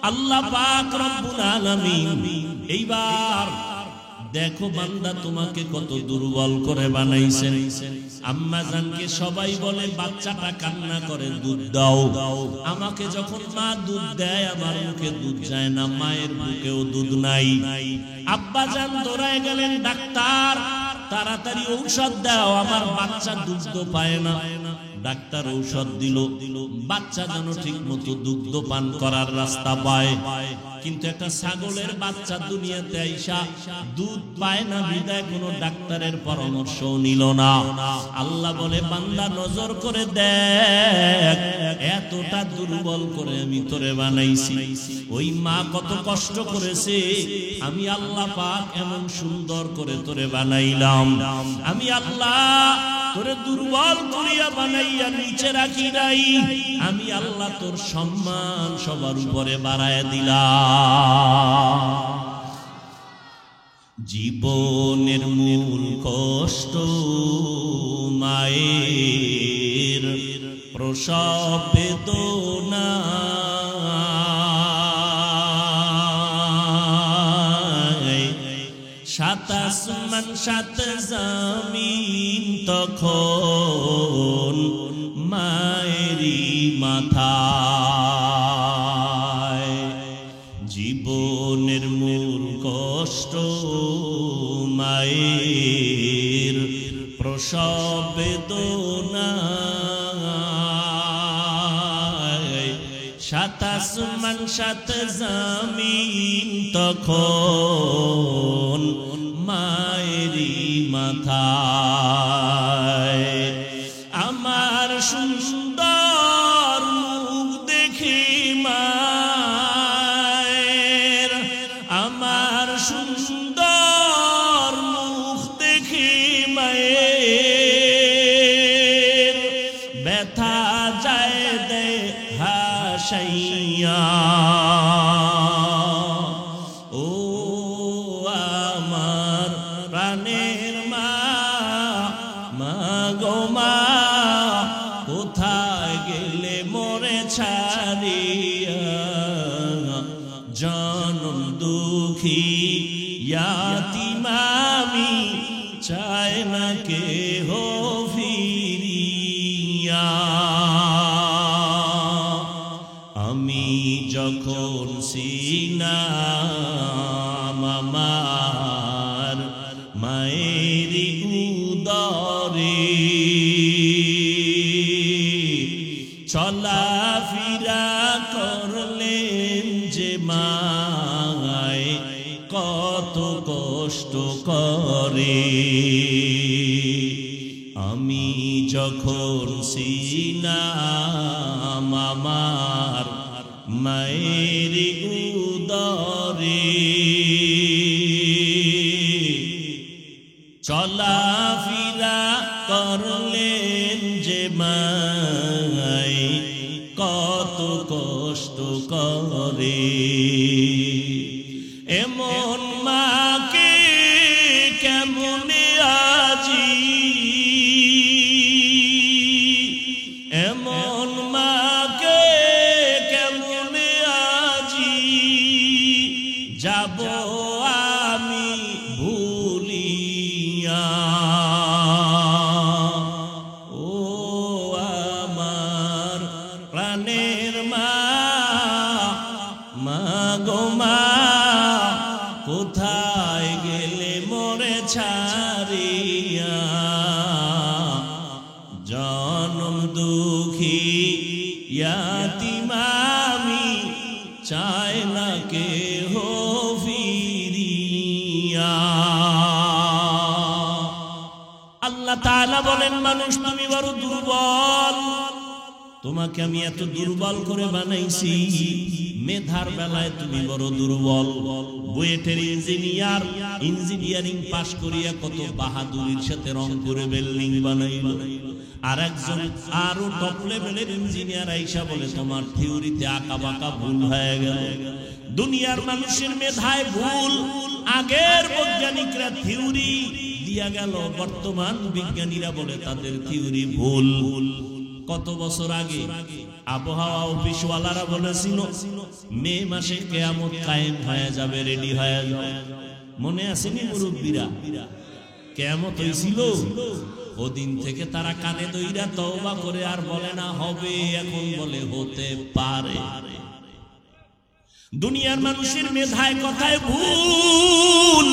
আল্লাহ পাক রব্বুল আলামিন এইবার দেখো বান্দা তোমাকে কত দুর্বল করে বানাইছেন। আম্মা জানকে সবাই বলে, বাচ্চাটা কান্না করে, দুধ দাও। আমাকে যখন মা দুধ দেয়, আমার মুখে দুধ যায় না, মায়ের মুখেও দুধ নাই। আব্বা জান দৌড়ায় গেলেন, ডাক্তার তাড়াতাড়ি ঔষধ দাও, আমার বাচ্চা দুধ পায় না। ডাক্তার ঔষধ দিল, বাচ্চা যেন ঠিক মতো দুগ্ধ পান করার রাস্তা পায়। কিন্তু একটা ছাগলের বাচ্চা দুনিয়াতে আইসা দুধ পায় না, বিদায় কোনো ডাক্তারের পরামর্শ নিল না। আল্লাহ বলে, বান্দা নজর করে দেখ, এতটা দুর্বল করে আমি তোরে বানাইছি। ওই মা কত কষ্ট করেছে, আমি আল্লাহ পাক এমন সুন্দর করে তোরে বানাইলাম। আমি আল্লাহ তোরে দুর্বল করিয়া বানাইয়া নিচে রাখি নাই, আমি আল্লাহ তোর সম্মান সবার উপরে বাড়ায় দিলাম। জীবনের মূল কষ্ট মায়ের প্রসব বেদনা, সাতাশ আসমান সাত জমিন তখন মায়েরই মাথায় জীবনের মূল কষ্ট মায়ের প্রসব বেদনা সাত আসমান সাত জমিন তখন মায়েরই মাথায় আমার সুন্দর মুখ দেখি মায়ের আমার সুন্দর মুখ দেখি মায়ের ব্যথা যায় দে হাসাইয়া ও আমার প্রাণের মা মা গো মা কোথায় গেলে মোরে ছাড়িয়া জনম দুঃখী ইয়াতীম আমি চাই না কেহ ফিরিয়া আমি যখন ছিলাম আমার মায়ের উদরে চলাফেরা করলেন যে মায় কত কষ্ট করে আমি যখন ছিলাম আমার মায়ের উদরে চলাফেরা করলেন যে মায় কত কষ্ট করে এমন মাকে কেমনে আজি এমন মাকে কেমনে আজি যাব আমি ভুলিয়া ও আমার প্রাণের মা মা গো মা কোথায় গেলে মোরে ছাড়িয়া জনম দুঃখী ইয়াতীম আমি চাই না কেহ ফিরিয়া আল্লাহ তাআলা বলেন মানুষ তুমি বড় দুর্বল তোমাকে আমি এত দুর্বল করে বানাইছি মেধার বেলায় তুমি বড় দুর্বল বুয়েটের ইঞ্জিনিয়ারিং পাশ করিয়া কত বাহাদুরির সাথে রং করে বিল্ডিং বানাইলো আর একজন আরো টপ লেভেলের ইঞ্জিনিয়ার আইসা বলে তোমার থিওরিতে আঁকা বাঁকা ভুল হয়ে গেল দুনিয়ার মানুষের মেধায় ভুল আগের বৈজ্ঞানিকরা থিওরি দিয়া গেল বর্তমান বিজ্ঞানীরা বলে তাদের থিওরি ভুল কত বছর আগে আবহাওয়া অফিসওয়ালারা বলেছিল মে মাসে কিয়ামত কায়েম হয়ে যাবে রেডি হয়ে যাও মনে আসেনি মুরব্বীরা কিয়ামত হইছিল ওদিন থেকে তারা কানে দইরা তওবা করে আর বলে না হবে এখন বলে হতে পারে দুনিয়ার মানুষের মেধায় কথায় ভুল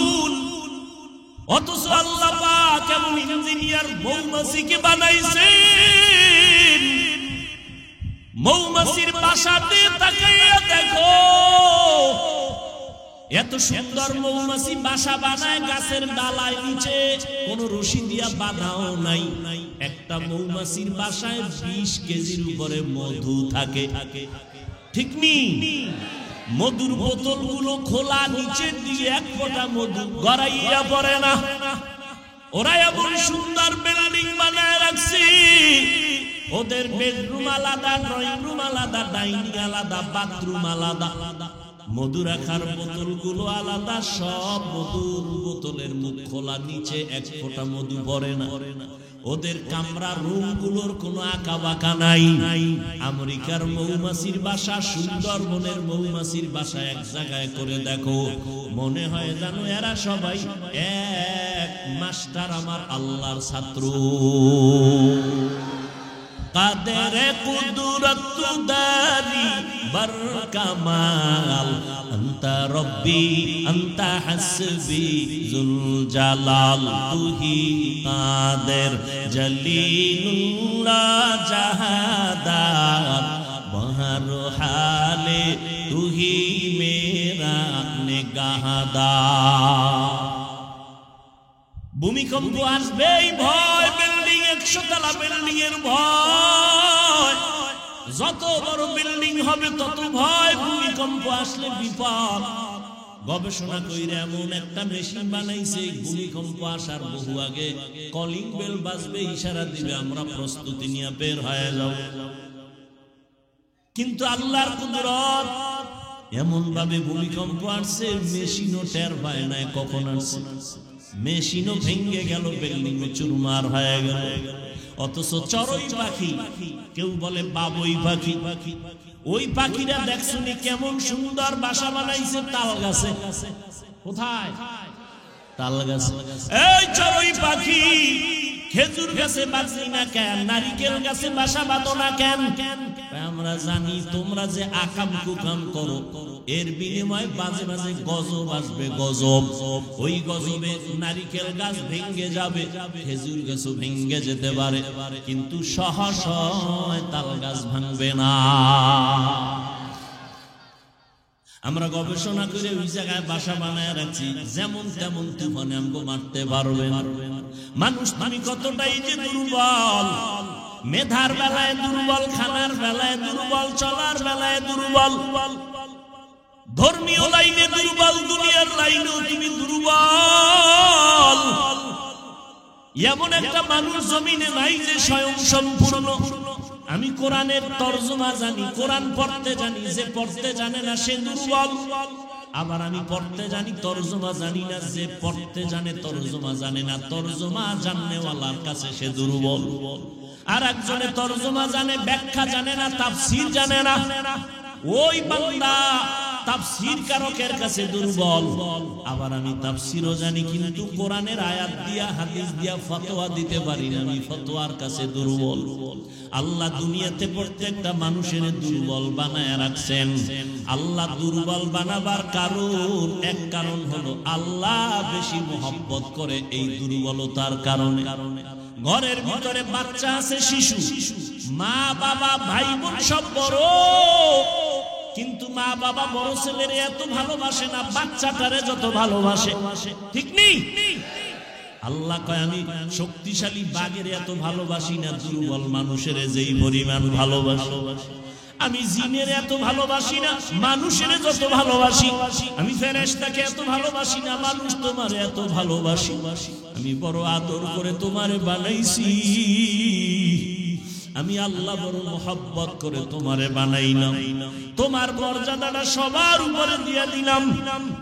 অথচ আল্লাহ পাক এমন ইঞ্জিনিয়ার মৌমাছিকে বানাইছেন মৌমাছির বাসাতে তাকাইয়া দেখো এত সুন্দর মৌমাছি বাসা বানায় গাছের ডালায় নিচে কোন রশি দিয়া বাঁধাও নাই একটা মৌমাছির বাসায় 20 কেজির উপরে মধু থাকে ঠিক নি মধুর বোতলগুলো খোলা নিচের দিকে এক ফোঁটা মধু গড়াইয়া পড়ে না ওরা এমন সুন্দর বিল্ডিং বানায় রাখছে ওদের বেডরুম আলাদা ড্রয়িং রুম আলাদা ডাইনিং আলাদা বাথরুম আলাদা মধু রাখার বোতলগুলো আলাদা, সব মধুর বোতলের মুখ খোলা, নিচে এক ফোঁটা মধু পড়ে না। ওদের কামরা রুমগুলোর কোনো আঁকা বাঁকা নাই। আমেরিকার মৌমাছির বাসা, সুন্দরবনের মৌমাছির বাসা এক জায়গায় করে দেখো, মনে হয় জানো এরা সবাই এক মাস্টার আমার আল্লাহর ছাত্র। কাদের কুদরত দারি বার কামাল, আনতা রব্বি আনতা হাসবি জুল জালাল, তুহি কাদের জলিলুল্লাহ জাহাদাত, বহর হালে তুহি মেরা নিগাহদার। ভূমিকম্প আসবেই ভয়, বিল্ডিং 100 তলা বিল্ডিং এর ভয়, যত বড় বিল্ডিং হবে তত ভয়। ভূমিকম্প আসলে বিপদ। গবেষণা কইরা এমন একটা মেশিন বানাইছে, ভূমিকম্প আসার বহু আগে কলিং বেল বাজবে, ইশারা দিবে, আমরা প্রস্তুতি নিয়ে বের হয়ে যাব। কিন্তু আল্লাহর কুদরত, এমন ভাবে ভূমিকম্প আসছে মেশিনও টের পায় না কখন আসছে। মেশিনও ভেঙে গেল, বিল্ডিংও চুরমার হয়ে গেল। অথচ চড়ুই পাখি, কেউ বলে বাবুই পাখি, ওই পাখিরা দেখছনি কেমন সুন্দর বাসা বানাইছে তাল গাছে। কোথায়? তাল গাছে। এই চড়ুই পাখি খেজুর গাছে বাঁচি না কেন, নারিকেল গাছে বাসা বাঁধো না কেন? আমরা জানি তোমরা যে আকাম কুকাম করো, এর বিনিময়ে বাজে বাজে গজব আসবে, গজব। ওই গজবে নারিকেল গাছ ভেঙে যাবে, খেজুর গাছও ভেঙে যেতে পারে, কিন্তু সহসায় তাল গাছ ভাঙবে না। আমরা গবেষণা করে ওই জায়গায় বাসা বানায় রাখছি, যেমন তেমন তুফানে আমগো মারতে পারবে না। মানুষ তুমি কতটাই যে দুর্বল, মেধার বেলায় দুর্বল, খানার বেলায় দুর্বল, চলার বেলায় দুর্বল, ধর্মীয় লাইনে দুর্বল, দুনিয়ার লাইনেও তুমি দুর্বল। এমন একটা মানুষ জমিনে নাই যে স্বয়ং সম্পূর্ণ। আমি কোরআনের তরজমা জানি, কোরআন পড়তে জানি, যে পড়তে জানে না সে দুর্বল। আবার আমি পড়তে জানি, তরজমা জানি না, যে পড়তে জানে তরজমা জানে না, তরজমা জাননেওয়ালার কাছে সে দুর্বল। আর একজনে তরজমা জানে, ব্যাখ্যা জানে না, তাফসীর জানে না, ওই বান্দা তাফসীর কারকের কাছে দুর্বল। আবার আমি তাফসীরও জানি, কিন্তু কোরআনের আয়াত দিয়া হাদিস দিয়া ফতোয়া দিতে পারি না, আমি ফতোয়ার কাছে দুর্বল। আল্লাহ দুনিয়াতে প্রত্যেকটা মানুষের দুর্বল বানায় রাখছেন। আল্লাহ দুর্বল বানাবার কারণ, এক কারণ হলো আল্লাহ বেশি মহব্বত করে এই দুর্বলতার কারণে। ঘরের ভিতরে বাচ্চা আছে, শিশু, মা বাবা ভাই বোন সব বড়, কিন্তু মা বাবা বড় ছেলের এত ভালোবাসে না বাচ্চাটারে যত ভালোবাসে। ঠিক নেই? আল্লাহ কয় আমি শক্তিশালী বাঘের এত ভালোবাসি না, দুর্বল মানুষের যেই পরিমাণ ভালোবাসি। আমি জিনের এত ভালোবাসি না, মানুষের যত ভালোবাসি। আমি ফেরেশতাকে এত ভালোবাসি না, মানুষ তোমার এত ভালোবাসি। আমি বড় আদর করে তোমারে বানাইছি, আমি আল্লাহ বড় মোহাব্বত করে তোমারে বানাইলাম। তোমার মর্যাদাটা সবার উপরে দিয়ে দিলাম।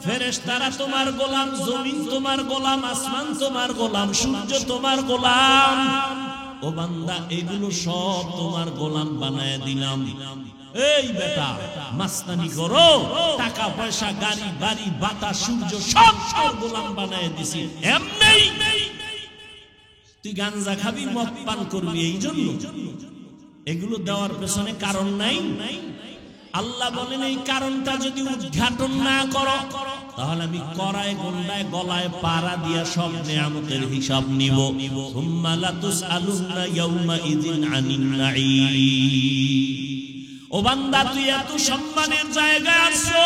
ফেরেশতারা তোমার গোলাম, জমিন তোমার গোলাম, আসমান তোমার গোলাম, সূর্য তোমার গোলাম। ও বান্দা, এগুলো সব তোমার গোলাম বানায় দিলাম। এই বেটা, মাস্তানি করো, টাকা পয়সা, গাড়ি বাড়ি, বাতাস, সূর্য সব সব গোলাম বানায় দিছি। এমনি তুই গাঞ্জা খাবি, মদ পান করবি, এই জন্য এগুলো দেওয়ার পেছনে কারণ নাই। আল্লাহ বলেন এই কারণটা যদি উদ্ঘাটন না করো, তাহলে আমি করায় গন্ডায় গলায় পাড়া দিয়া সব নিয়ামতের হিসাব নিব। সুম্মা লাতুসআলুন্না ইয়াউমা ইযিন আনিন নাঈম। ও বান্দা, তুই এত সম্মানের জায়গায় আছো,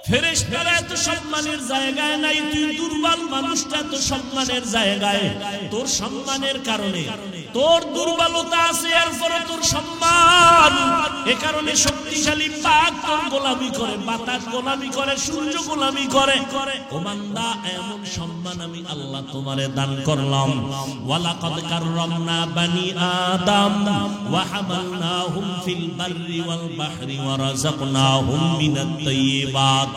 ফেরেশতারা এত সম্মানের জায়গায় নাই, তুই দুর্বল মানুষটা এত সম্মানের জায়গায়। তোর সম্মানের কারণে তোর দুর্বলতা আছে, এরপরে তোর সম্মান। এ কারণে শক্তিশালী পাক তোর গোলামি করে, বাতাস গোলামি করে, সূর্য গোলামি করে। ও বান্দা, এমন সম্মান আমি আল্লাহ তোমারে দান করলাম। ওয়ালাকাদ কাররামনা বানি আদম ওয়া হামালনাহুম ফিল বাররি ওয়াল বাহরি ওয়া রাযাকনাহুম মিনাত তাইয়্যিবাত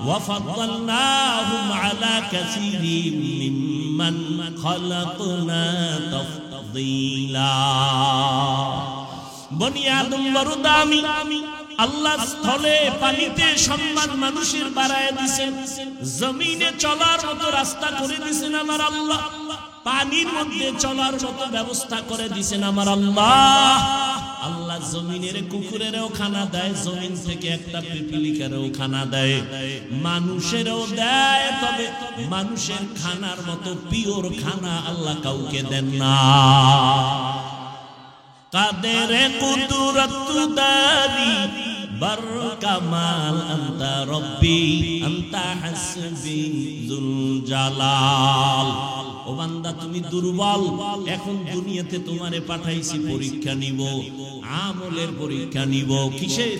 ওয়া ফাদ্দালনাহুম আলা কাসীরিন মিম্মান খালাকনা তাফদীলা। বনি আদম বড় দামি। আল্লাহ স্থলে পানিতে সম্মান মানুষের বাড়ায় দিয়েছেন, জমিনে চলার মতো রাস্তা করে দিয়েছেন আমার আল্লাহ, পানির মধ্যে চলার মতো ব্যবস্থা করে দিয়েছেন আমার আল্লাহ। আল্লাহ জমিনের কুকুরেরও খানা দেয়, জমিন থেকে একটা পিপিলিকারও খানা দেয়, মানুষেরও দেয়। তবে মানুষের খানার মতো পিওর খানা আল্লাহ কাউকে দেন না। কাদের কুদরত দারি বার কামাল আনতা রব্বি আনতা হাসবি যুল জালাল। ও বান্দা, তুমি দুর্বল, এখন দুনিয়াতে তোমারে পাঠাইছি পরীক্ষা নিব, আমলের পরীক্ষা নিব। কিসের?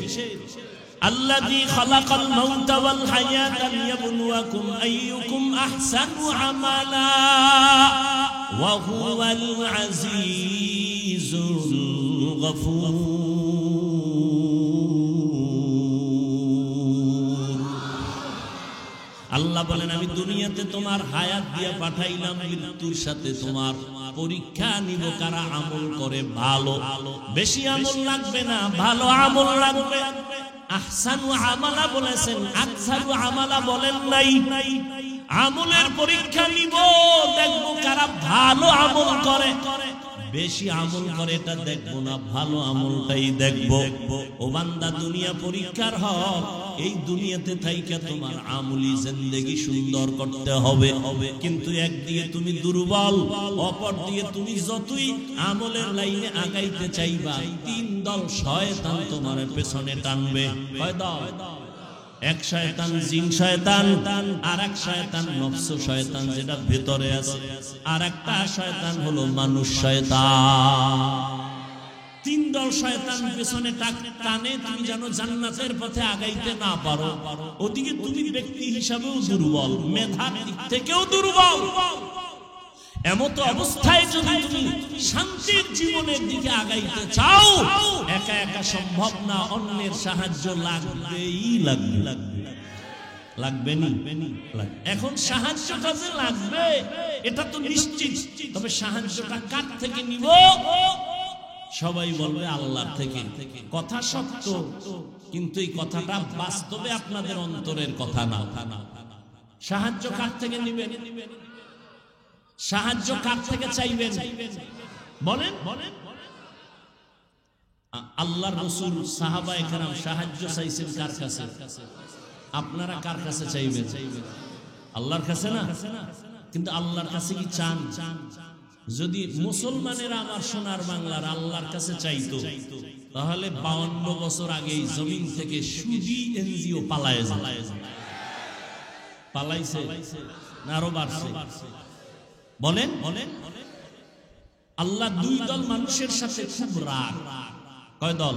আল্লাযী খালাকাল মাউতা ওয়াল হায়াতা লিয়াবলুয়াকুম আইয়ুকুম আহসানু আমালা ওয়া হুয়াল আজিজুল গফুর। আল্লাহ বলেন, আমি দুনিয়াতে তোমার হায়াত দিয়ে পাঠাইলাম, মৃত্যুর সাথে তোমার পরীক্ষা নিব কারা আমল করে ভালো। বেশি আমল লাগবে না, ভালো আমল লাগবে। আহসানু আমালা বলেছেন, আকসারু আমালা বলেন নাই। আমলের পরীক্ষা নিব, দেখব কারা ভালো আমল করে। বেশি আমল করে এটা দেখবো না, ভালো আমলটাই দেখবো। ও বান্দা, দুনিয়া পরীক্ষার হক। এই দুনিয়াতে থাইকা তোমার আমলি জিন্দেগি সুন্দর করতে হবে। কিন্তু একদিকে তুমি দুর্বল, অপর দিকে তুমি যতই আমলের লাইনে আগাইতে চাইবা, তিন দল শয়তান তোমার পেছনে টানবে। কয় দল? এক শয়তান জিন শয়তান, আর এক শয়তান নফস শয়তান যেটা ভেতরে আছে, আর একটা শয়তান হলো মানুষ শয়তান। তিন দল শয়তান পেছনে টানে, তুমি যেন জান্নাতের পথে আগাইতে না পারো। ওদিকে তুমি ব্যক্তি হিসাবেও দুর্বল, মেধার দিক থেকেও দুর্বল। এমত অবস্থায় যদি তুমি শান্তির জীবনের দিকে আগাইতে চাও, একা একা সম্ভব না, অন্যের সাহায্য লাগবেই লাগবে। লাগবে নি? এখন সাহায্যটা যে লাগবে এটা তো নিশ্চিত। তবে সাহায্যটা কার থেকে নিব? সবাই বলবে আল্লাহর থেকে। কথা সত্য, কিন্তু এই কথাটা বাস্তবে আপনাদের অন্তরের কথা না। সাহায্য কার থেকে নিবেন? সাহায্য কার থেকে চাইবেন? বলেন। আল্লাহর রাসূল সাহাবায়ে কেরাম সাহায্য চাইছেন কার কাছে? আপনারা কার কাছে চাইবেন? আল্লাহর কাছে না? কিন্তু আল্লাহর কাছে কি চান? যদি মুসলমানেরা আমার সোনার বাংলার আল্লাহর কাছে চাইতো, তাহলে 52 বছর আগেই জমিন থেকে সুদি এনজিও পালাইছে না আরো বাড়ছে? বলেন। আল্লাহ দুই দল মানুষের সাথে খুব রাগ। কয় দল?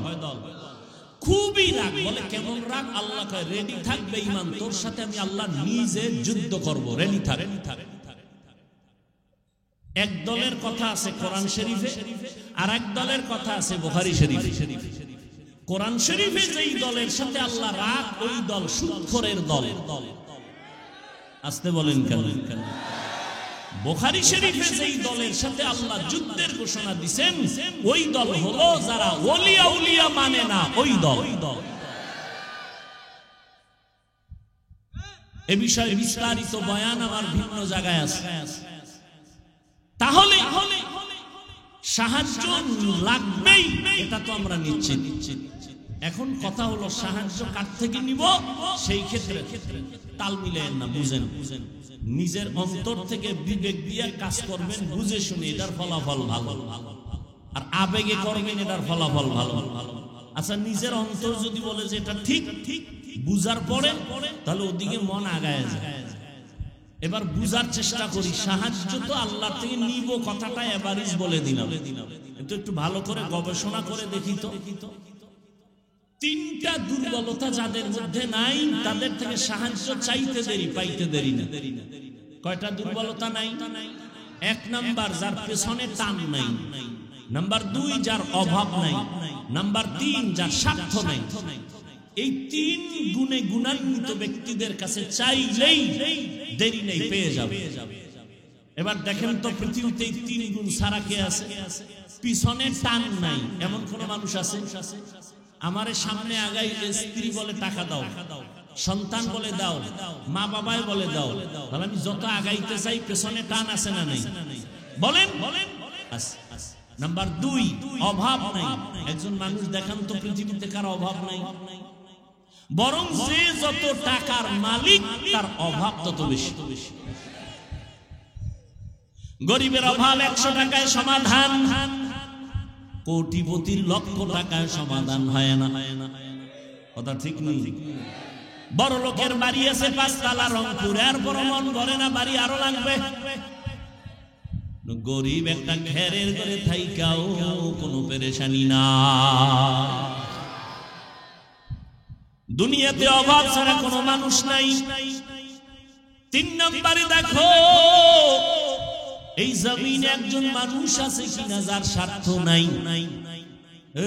খুবই রাগ। বলে কেমন রাগ? আল্লাহ কয়, রেডি থাকবে ঈমান, তোর সাথে আমি আল্লাহ নিজে যুদ্ধ করব, রেডি থাক। এক দলের কথা আছে কোরআন শরীফে, আর এক দলের কথা আছে বুখারী শরীফে। কোরআন শরীফে যেই দলের সাথে আল্লাহ রাগ, ওই দল সুদখোরের দল। আসতে বলেন কেন? বুখারী শরীফে যেই দলের সাথে আল্লাহ যুদ্ধের ঘোষণা দিবেন, ওই দল হলো যারা ওলিয়া উলিয়া মানে না, ওই দল। এ বিষয়ে বিস্তারিত বয়ান আমার ভিন্ন জায়গায় আছে। তাহলে সাহায্য লাগবেই, এটা তো আমরা নিশ্চিত। এখন কথা হলো সাহায্য কার থেকে নিব? সেই ক্ষেত্রে তাল মিলেন না, বুঝেন। নিজের অন্তর থেকে বিবেক দিয়ে কাজ করবেন, বুঝে শুনে এটার ফলাফল ভালো, আর আবেগে করবেন এটার ফলাফল ভালো। আচ্ছা, নিজের অন্তর যদি বলে যে এটা ঠিক, বুঝার পরে তাহলে ওদিকে মন আগায় যায়। এবার বুঝার চেষ্টা করি, সাহায্য তো আল্লাহ থেকে নিব কথাটা এভারেজ বলে দিলাম, কিন্তু একটু ভালো করে গবেষণা করে দেখি তো তিনটা দুর্বলতা যাদের মধ্যে নাই তাদের থেকে সাহায্য চাইতে দেরি পাইতে দেরি না। কয়টা দুর্বলতা নাই? এক নাম্বার, যার পেছনে টান নাই। নাম্বার দুই, যার অভাব নাই। নাম্বার তিন, যার স্বার্থ নাই। এই তিন গুণে গুণান্বিত ব্যক্তিদের কাছে চাইলেই দেরি নেই, পেয়ে যাবে। এবার দেখেন তো পৃথিবীতে এই তিন গুণ ছাড়া কে আছে? পিছনে টান নাই এমন কোন মানুষ আছে? আমারে সামনে আগাই স্ত্রী বলে টাকা দাও, সন্তান বলে দাও, মা বাবাই বলে দাও, তাহলে আমি যত আগাইতে চাই পেছনে টান আছে না নাই? বলেন। নাম্বার দুই, অভাব নাই। একজন মানুষ দেখান তো পৃথিবীতে কার অভাব নাই? বরং যে যত টাকার মালিক তার অভাব তত বেশি। গরিবের অভাব 100 টাকায় সমাধান, কোটিপতির লক্ষ টাকায় সমাধান হয় না। কথা ঠিক নেই? বড় লোকের বাড়ি আছে 5 তলা রংপুর, এরপর মন ভরে না, বাড়ি আরো লাগবে। গরিব একটা ঘেরের ঘরে থাইকাও কোনো পেরেশানি না। দুনিয়াতে অভাব ছাড়া কোনো মানুষ নাই। 3 নম্বরে দেখো, এই জমিনে একজন মানুষ আছে কিনা যার স্বার্থ নাই?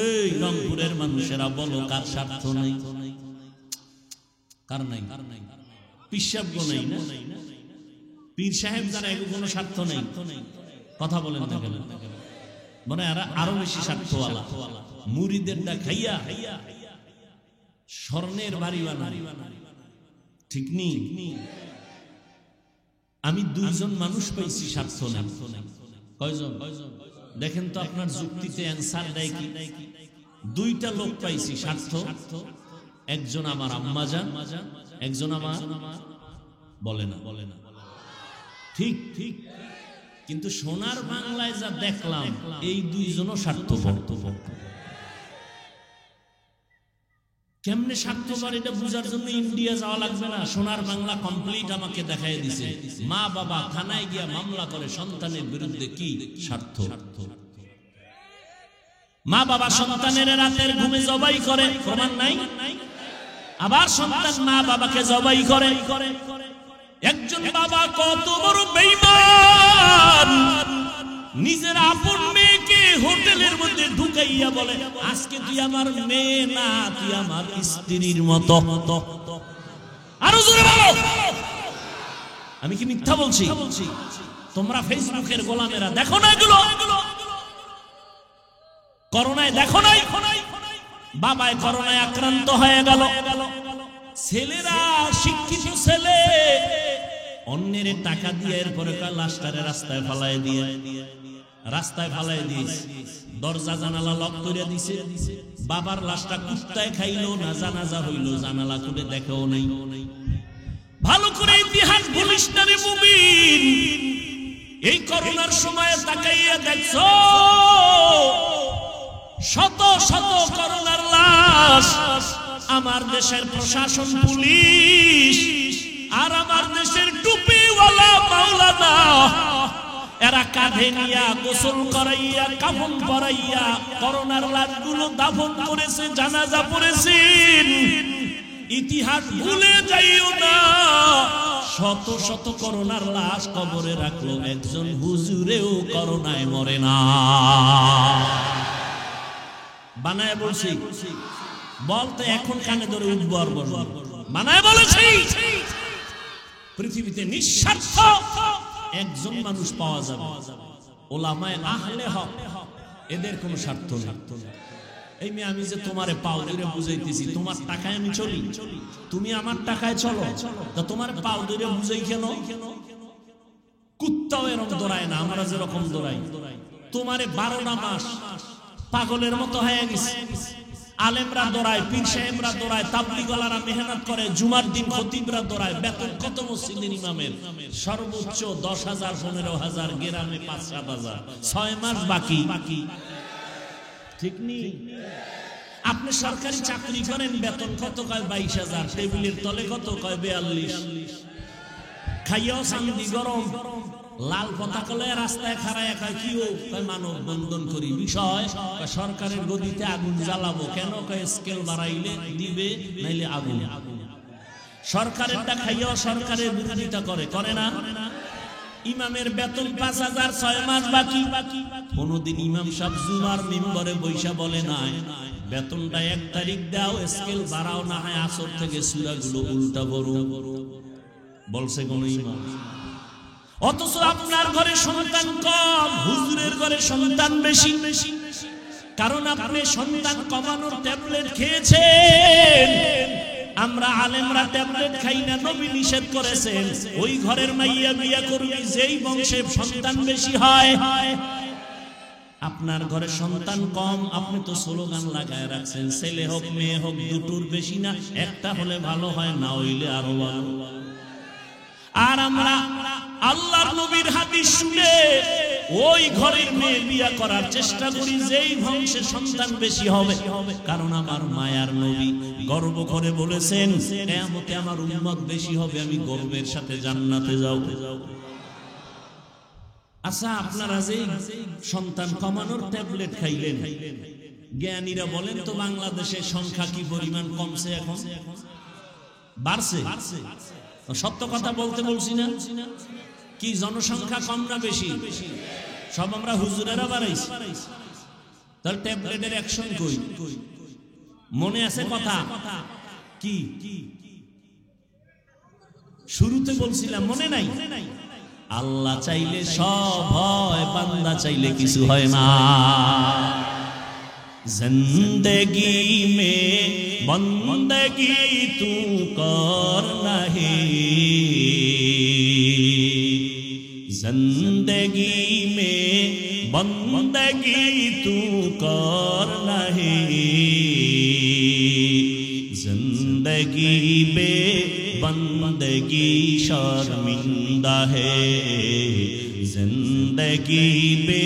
এই রংপুরের মানুষেরা বলো কার স্বার্থ নাই? কার নাই? পিসাব গো নাই না? পীর সাহেব যারা এগুলো কোনো স্বার্থ নাই। কথা বলেন না কেন? মানে আরো বেশি স্বার্থওয়ালা। মুরিদেরটা খাইয়া স্বর্ণের বাড়ি বানায়, ঠিক নেই? আমি 2 জন মানুষ পাইছি স্বার্থ নাই। কয়জন? দেখেন তো আপনার যুক্তিতে অ্যান্সার দেয় কি? 2টা লোক পাইছি স্বার্থ। একজন আমার আম্মাজান, একজন আমার বলে না। ঠিক ঠিক, কিন্তু সোনার বাংলায় যা দেখলাম এই 2 জনও স্বার্থপর। কেমনে স্বার্থপর এটা বুঝার জন্য ইন্ডিয়া যাওয়া লাগবে না, সোনার বাংলা কমপ্লিট আমাকে দেখাই দিছে। মা বাবা থানায় গিয়া মামলা করে সন্তানের বিরুদ্ধে, কি স্বার্থ? মা বাবা সন্তানের রাতের ঘুমে জবাই করে, প্রমাণ নাই? আবার সন্তান মা বাবাকে জবাই করে। একজন বাবা কত বড় বেঈমান, নিজের আপন মেয়েকে হোটেলের মধ্যে ঢুকাইয়া বলে আজকে তুই আমার মেয়ে না, তুই আমার স্ত্রীর মতো। আরো জোরে বলো। আমি কি মিথ্যা বলছি? তোমরা ফেসবুকের গোলামেরা দেখো না এগুলো? করোনায় দেখো নাই? বাবায় করোনায় আক্রান্ত হয়ে গেল, ছেলেরা শিক্ষিত ছেলে অন্যের টাকা দিয়ে এরপরে লাশটারে রাস্তায় ফালাই দিয়েছে, দরজা জানালা লক করে দিছে। বাবার লাশটা কুত্তায় খাইলো না, জানাজা হইলো, জানালা খুলে দেখেও নেই। ভালো করে ইতিহাস ভুলিস না রে মুমিন। এই করোনার সময় তাকাইয়া দেখছো শত শত করোনার লাশ। আমার দেশের প্রশাসন, পুলিশ আর আমার দেশের টুপিওয়ালা মাওলানা, এরা কাঁধে নিয়া গোসল করাইয়া কাফন পরাইয়া করোনার লাশগুলো দাফন করেছে, জানাজা পড়েছেন। ইতিহাস ভুলে যাইও না, শত শত করোনার লাশ কবরে রাখলো, একজন হুজুরেও করোনায় মরে না। বানায় বলছি, বলতে এখন কানে ধরে উদ্বার বানায় বলেছি। পৃথিবীতে নিঃস্বার্থ একজন মানুষ পাওয়া যাবে, ওলামায়ে আহলে হক, এদের কোনো স্বার্থ নেই। এই মেয়ে, আমি যে তোমারে পাও ধরে বুঝাইতেছি, তোমার টাকায় আমি চলি, তুমি আমার টাকায় চলো, তা তোমার পাও ধরে বুঝাই কেন? কুত্তাও এরকম দৌড়ায় না, আমরা যেরকম দৌড়াই। তোমারে 12টা মাস পাগলের মতো হয়ে গেছে। আলেমরা দৌড়ায়, পীর সাহেবরা দৌড়ায়, তাবলীগওয়ালারা মেহনত করে, জুমার দিন খতিবরা দৌড়ায়। বেতন কত মসজিদের ইমামের? সর্বোচ্চ 10,000, 15,000, গ্রামে 5-7,000। 6 মাস বাকি, ঠিক নেই? আপনি সরকারি চাকরি করেন, বেতন কত? কয় 22,000। টেবিলের তলে কত? কয় 42। খাইয়াও চান্দি গরম, লাল পতাকা রাস্তায় খাড়ায় কয় কি ও মানব বন্ধন করি বিষয় সরকারের গদিতে আগুন জ্বালাবো কেন, কয় স্কেল বাড়াইলে দিবে নাইলে আগুন। সরকারেরটা খাইয়াও সরকারের বিরোধিতা করে না। ইমামের বেতন 5,000, 6 মাস বাকি। কোনদিন ইমাম সাহেব জুমার মিম্বরে বৈশা বলে নাই বেতনটা 1 তারিখ দাও, স্কেল বাড়াও, না হয় আসর থেকে সূরাগুলো উল্টা পড়ো, বলছে কোন ইমাম? অথচ আপনার ঘরে সন্তান কম, হুজুরের ঘরে সন্তান বেশি। কারণ আপনি সন্তান কমানোর ট্যাবলেট খেয়েছেন। আমরা আলেমরা ট্যাবলেট খাই না, নবী নিষেধ করেছেন। ওই ঘরের মাইয়া বিয়া করবি যেই বংশে সন্তান বেশি হয়। আপনার ঘরে সন্তান কম, আপনি তো স্লোগান লাগায় রাখছেন ছেলে হোক মেয়ে হোক দুটোর বেশি না, একটা হলে ভালো হয়, না হইলে আরো ভালো। আর আমরা আল্লাহর নবীর হাদিস শুনে ওই ঘরের মেয়ে বিয়া করার চেষ্টা করি যেই বংশে সন্তান বেশি হবে। কারণ আমার মায়ার নবী গর্ব করে বলেছেন কিয়ামতে আমার উম্মত বেশি হবে, আমি গর্বের সাথে জান্নাতে যাব। আচ্ছা, আপনারা যে সন্তান কমানোর ট্যাবলেট খাইলেন, জ্ঞানীরা বলেন তো বাংলাদেশের সংখ্যা কি পরিমাণ কমছে? এখন বাড়ছে? সত্য কথা বলতে বলছি না কি? জনসংখ্যা কম না বেশি? সব আমরা হুজুরেরা বাড়াইছি। তাহলে ট্যাবলেটের অ্যাকশন কই? মনে আছে কথা কি শুরুতে বলছিলাম, মনে নাই? আল্লাহ চাইলে সব হয়, বান্দা চাইলে কিছু হয় না। जिंदगी में बंदगी तू करना है, जिंदगी में बंदगी तू करना है, जिंदगी बे बंदगी शर्मिंदा है, जिंदगी बे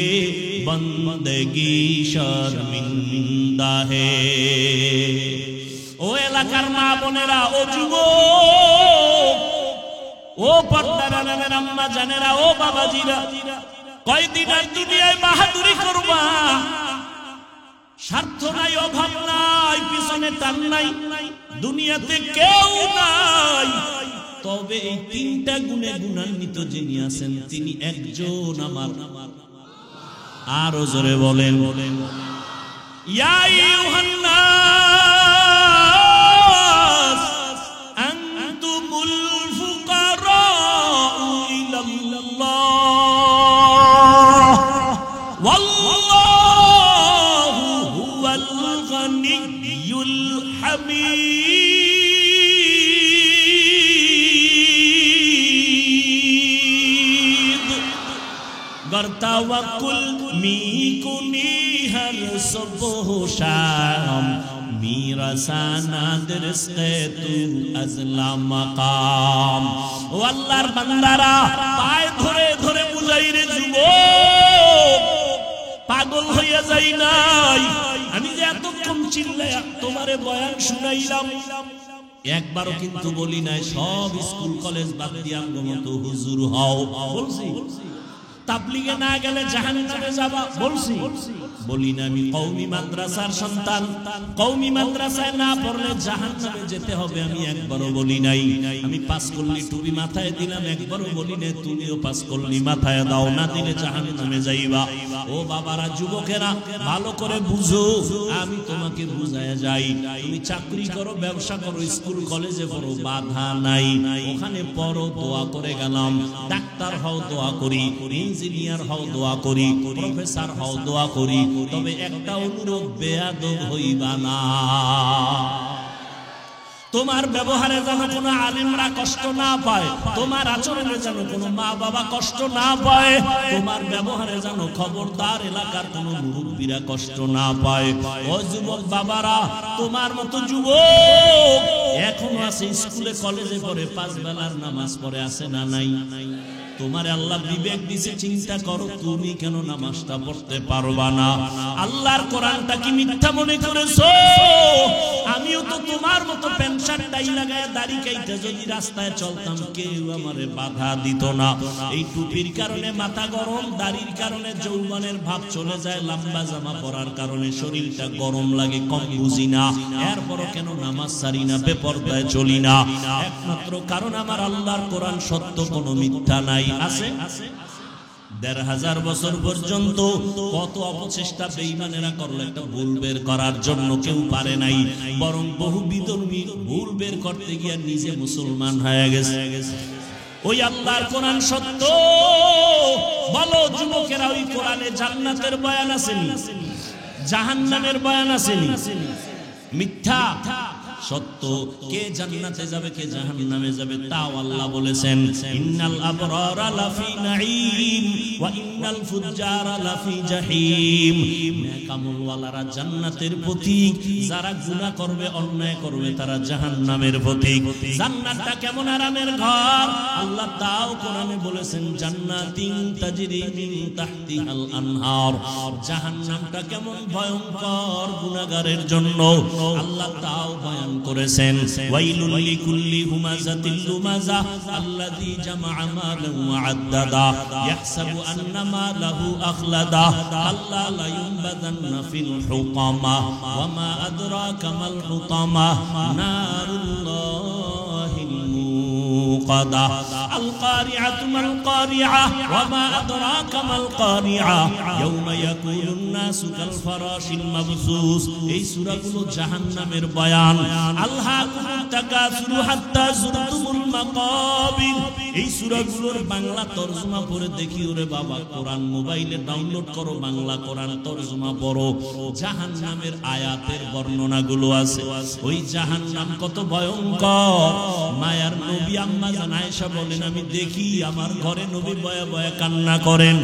बंदगी शर्मिंदा है। ও এলাকার মা বোনেরা, ও যুবক, ও পর্দার আড়ালের আম্মা জানেরা, ও বাবাজিরা, কয়দিন আর দুনিয়ায় বাহাদুরি করবা? স্বার্থ নাই, অভাব নাই, পিছনে টান নাই, দুনিয়াতে কেউ নাই। তবে এই 3টা গুণে গুণান্বিত যিনি আছেন তিনি একজন আমার। আরো জোরে বলেন, ইয়া আইয়ুহান নাস আনতুমুল ফুকারাউ ইলাল্লাহ ওয়াল্লাহু হুয়াল গানিয়্যুল হামিদ। গরতাওয়াকুল মিকুনি হর সুবহ শাম, মেরা সানাদ রিজকে তু আজলা মাকাম। ও আল্লাহর বান্দারা, পায়ে ধরে ধরে বুঝাই রে যুবক, পাগল হইয়া যাই নাই। আমি যে এতক্ষণ চিল্লায়া তোমারে বয়ান শুনাইলাম, একবারও কিন্তু বলি নাই সব স্কুল কলেজ বাদ দিয়া মতো হুজুর হও। বলছি তাবলিগে না গেলে জাহান্নামে যাবা? বলছি? বলি না। আমি কওমি মাদ্রাসার সন্তান, কওমি মাদ্রাসায় না পড়লে জাহান্নামে যেতে হবে আমি একবারও বলি নাই। আমি 5 কল্লি টুপি মাথায় দিলাম, একবারও বলি না তুমিও 5 কল্লি মাথায় দাও, না দিলে জাহান্নামে যাইবা। ও বাবারা, যুবকেরা, ভালো করে বুঝো, আমি তোমাকে বুঝায় যাই। তুমি চাকরি করো, ব্যবসা করো, স্কুল কলেজে পড়ো, বাধা নাই। ওখানে পড়ো, দোয়া করে গেলাম। ডাক্তার হও, দোয়া করি। ইঞ্জিনিয়ার হও, দোয়া করি। প্রফেসর হও, দোয়া করি। তবে একটা অনুরোধ, বেয়াদব হইবা না। তোমার ব্যবহারে যেন কোনো আলেমরা কষ্ট না পায়, তোমার আচরণে যেন কোনো মা বাবা কষ্ট না পায়, তোমার ব্যবহারে যেন খবরদার এলাকার কোনো মুরব্বীরা কষ্ট না পায়। ও যুবক বাবারা, তোমার মতো যুবক এখনো আছে স্কুলে কলেজে পড়ে, 5 বেলার নামাজ পড়ে, আছে না নাই? তোমারে আল্লাহ বিবেক দিয়েছে, চিন্তা করো তুমি কেন নামাজটা পড়তে পারবা না? আল্লাহর কোরআনটা কি মিথ্যা মনে করেছো? আমিও তো তোমার মতো প্যান্ট শার্ট টাই লাগায় দাড়ি কাইতে যদি রাস্তায় চলতাম কেউ আমারে বাধা দিত না। এই টুপির কারণে মাথা গরম, দাড়ির কারণে যৌবনের ভাব চলে যায়, লম্বা জামা পরার কারণে শরীরটা গরম লাগে, কম বুঝি না, এরপরও কেন নামাজ ছাড়ি না, বেপরদায় চলি না? একমাত্র কারণ আমার আল্লাহর কোরআন সত্য, কোনো মিথ্যা নাই। আছে ১৫০০ বছর পর্যন্ত কত অপচেষ্টা বেঈমানেরা করলো একটা ভুল বের করার জন্য, কেউ পারে নাই, বরং বহু বিধর্মী ভুল বের করতে গিয়ে নিজে মুসলমান হয়ে গেছে। ওই আল্লাহর কোরআন সত্য। বলো যুবকেরা, ওই কোরআনে জান্নাতের বয়ান আছেনি? জাহান্নামের বয়ান আছেনি? মিথ্যা সত্য। কে জান্নাতে যাবে কে জাহান্নামে যাবে তাও আল্লাহ বলেছেন, ইন্নাল আবরারা লাফি নাঈম ওয়া ইন্নাল ফুজ্জারা লাফি জাহিম। নেক আমলওয়ালারা জান্নাতের পথিক, যারা গুনাহ করবে অন্যায় করবে তারা জাহান্নামের পথিক। জান্নাতটা কেমন আরামের ঘর আল্লাহ তাও কোরআনে বলেছেন, জান্নাতিন তাজরি মিন তাহতিহাল আনহার। জাহান্নামটা কেমন ভয়ঙ্কর গুনাহগারের জন্য আল্লাহ তাও বয়ান করেছেন, ওয়াইলুল লিকুল্লি হুমাযাতিল লুমাযা আল্লাযী জামাআ মালান ওয়া আদ্দাদা ইয়াহসাবু আন্না মালাহু আখলাদা কাল্লা লা ইউনবাযান্না ফিল হুতামা ওয়া মা আদরাকা মাল হুতামা নারুল্লাহিল মুকাদা আল কারিআতু মাল কারিআ ওয়া মা আদরাকা মাল কারিআ ইয়াওমা ইয়াকুলুন নাসু কাল ফারাশিল মাবসুস। এই সূরাগুলো জাহান্নামের বয়ান। আলহাকুমুত তাকাসুরু হাত্তা যুরতুমুল মাকাবির। এই সূরাগুলোর বাংলা তরজমা পড়ে দেখি, ওরে বাবা, কোরআন মোবাইলে ডাউনলোড করো, বাংলা কোরআন তরজমা পড়ো, জাহান্নামের আয়াতের বর্ণনাগুলো আছে। ওই জাহান্নাম কত ভয়ঙ্কর। মায়ার নবী আম্মা জান আয়েশা বলেন, আমি দেখি আমার ঘরে নবী বয়ে বয়ে কান্না করেন।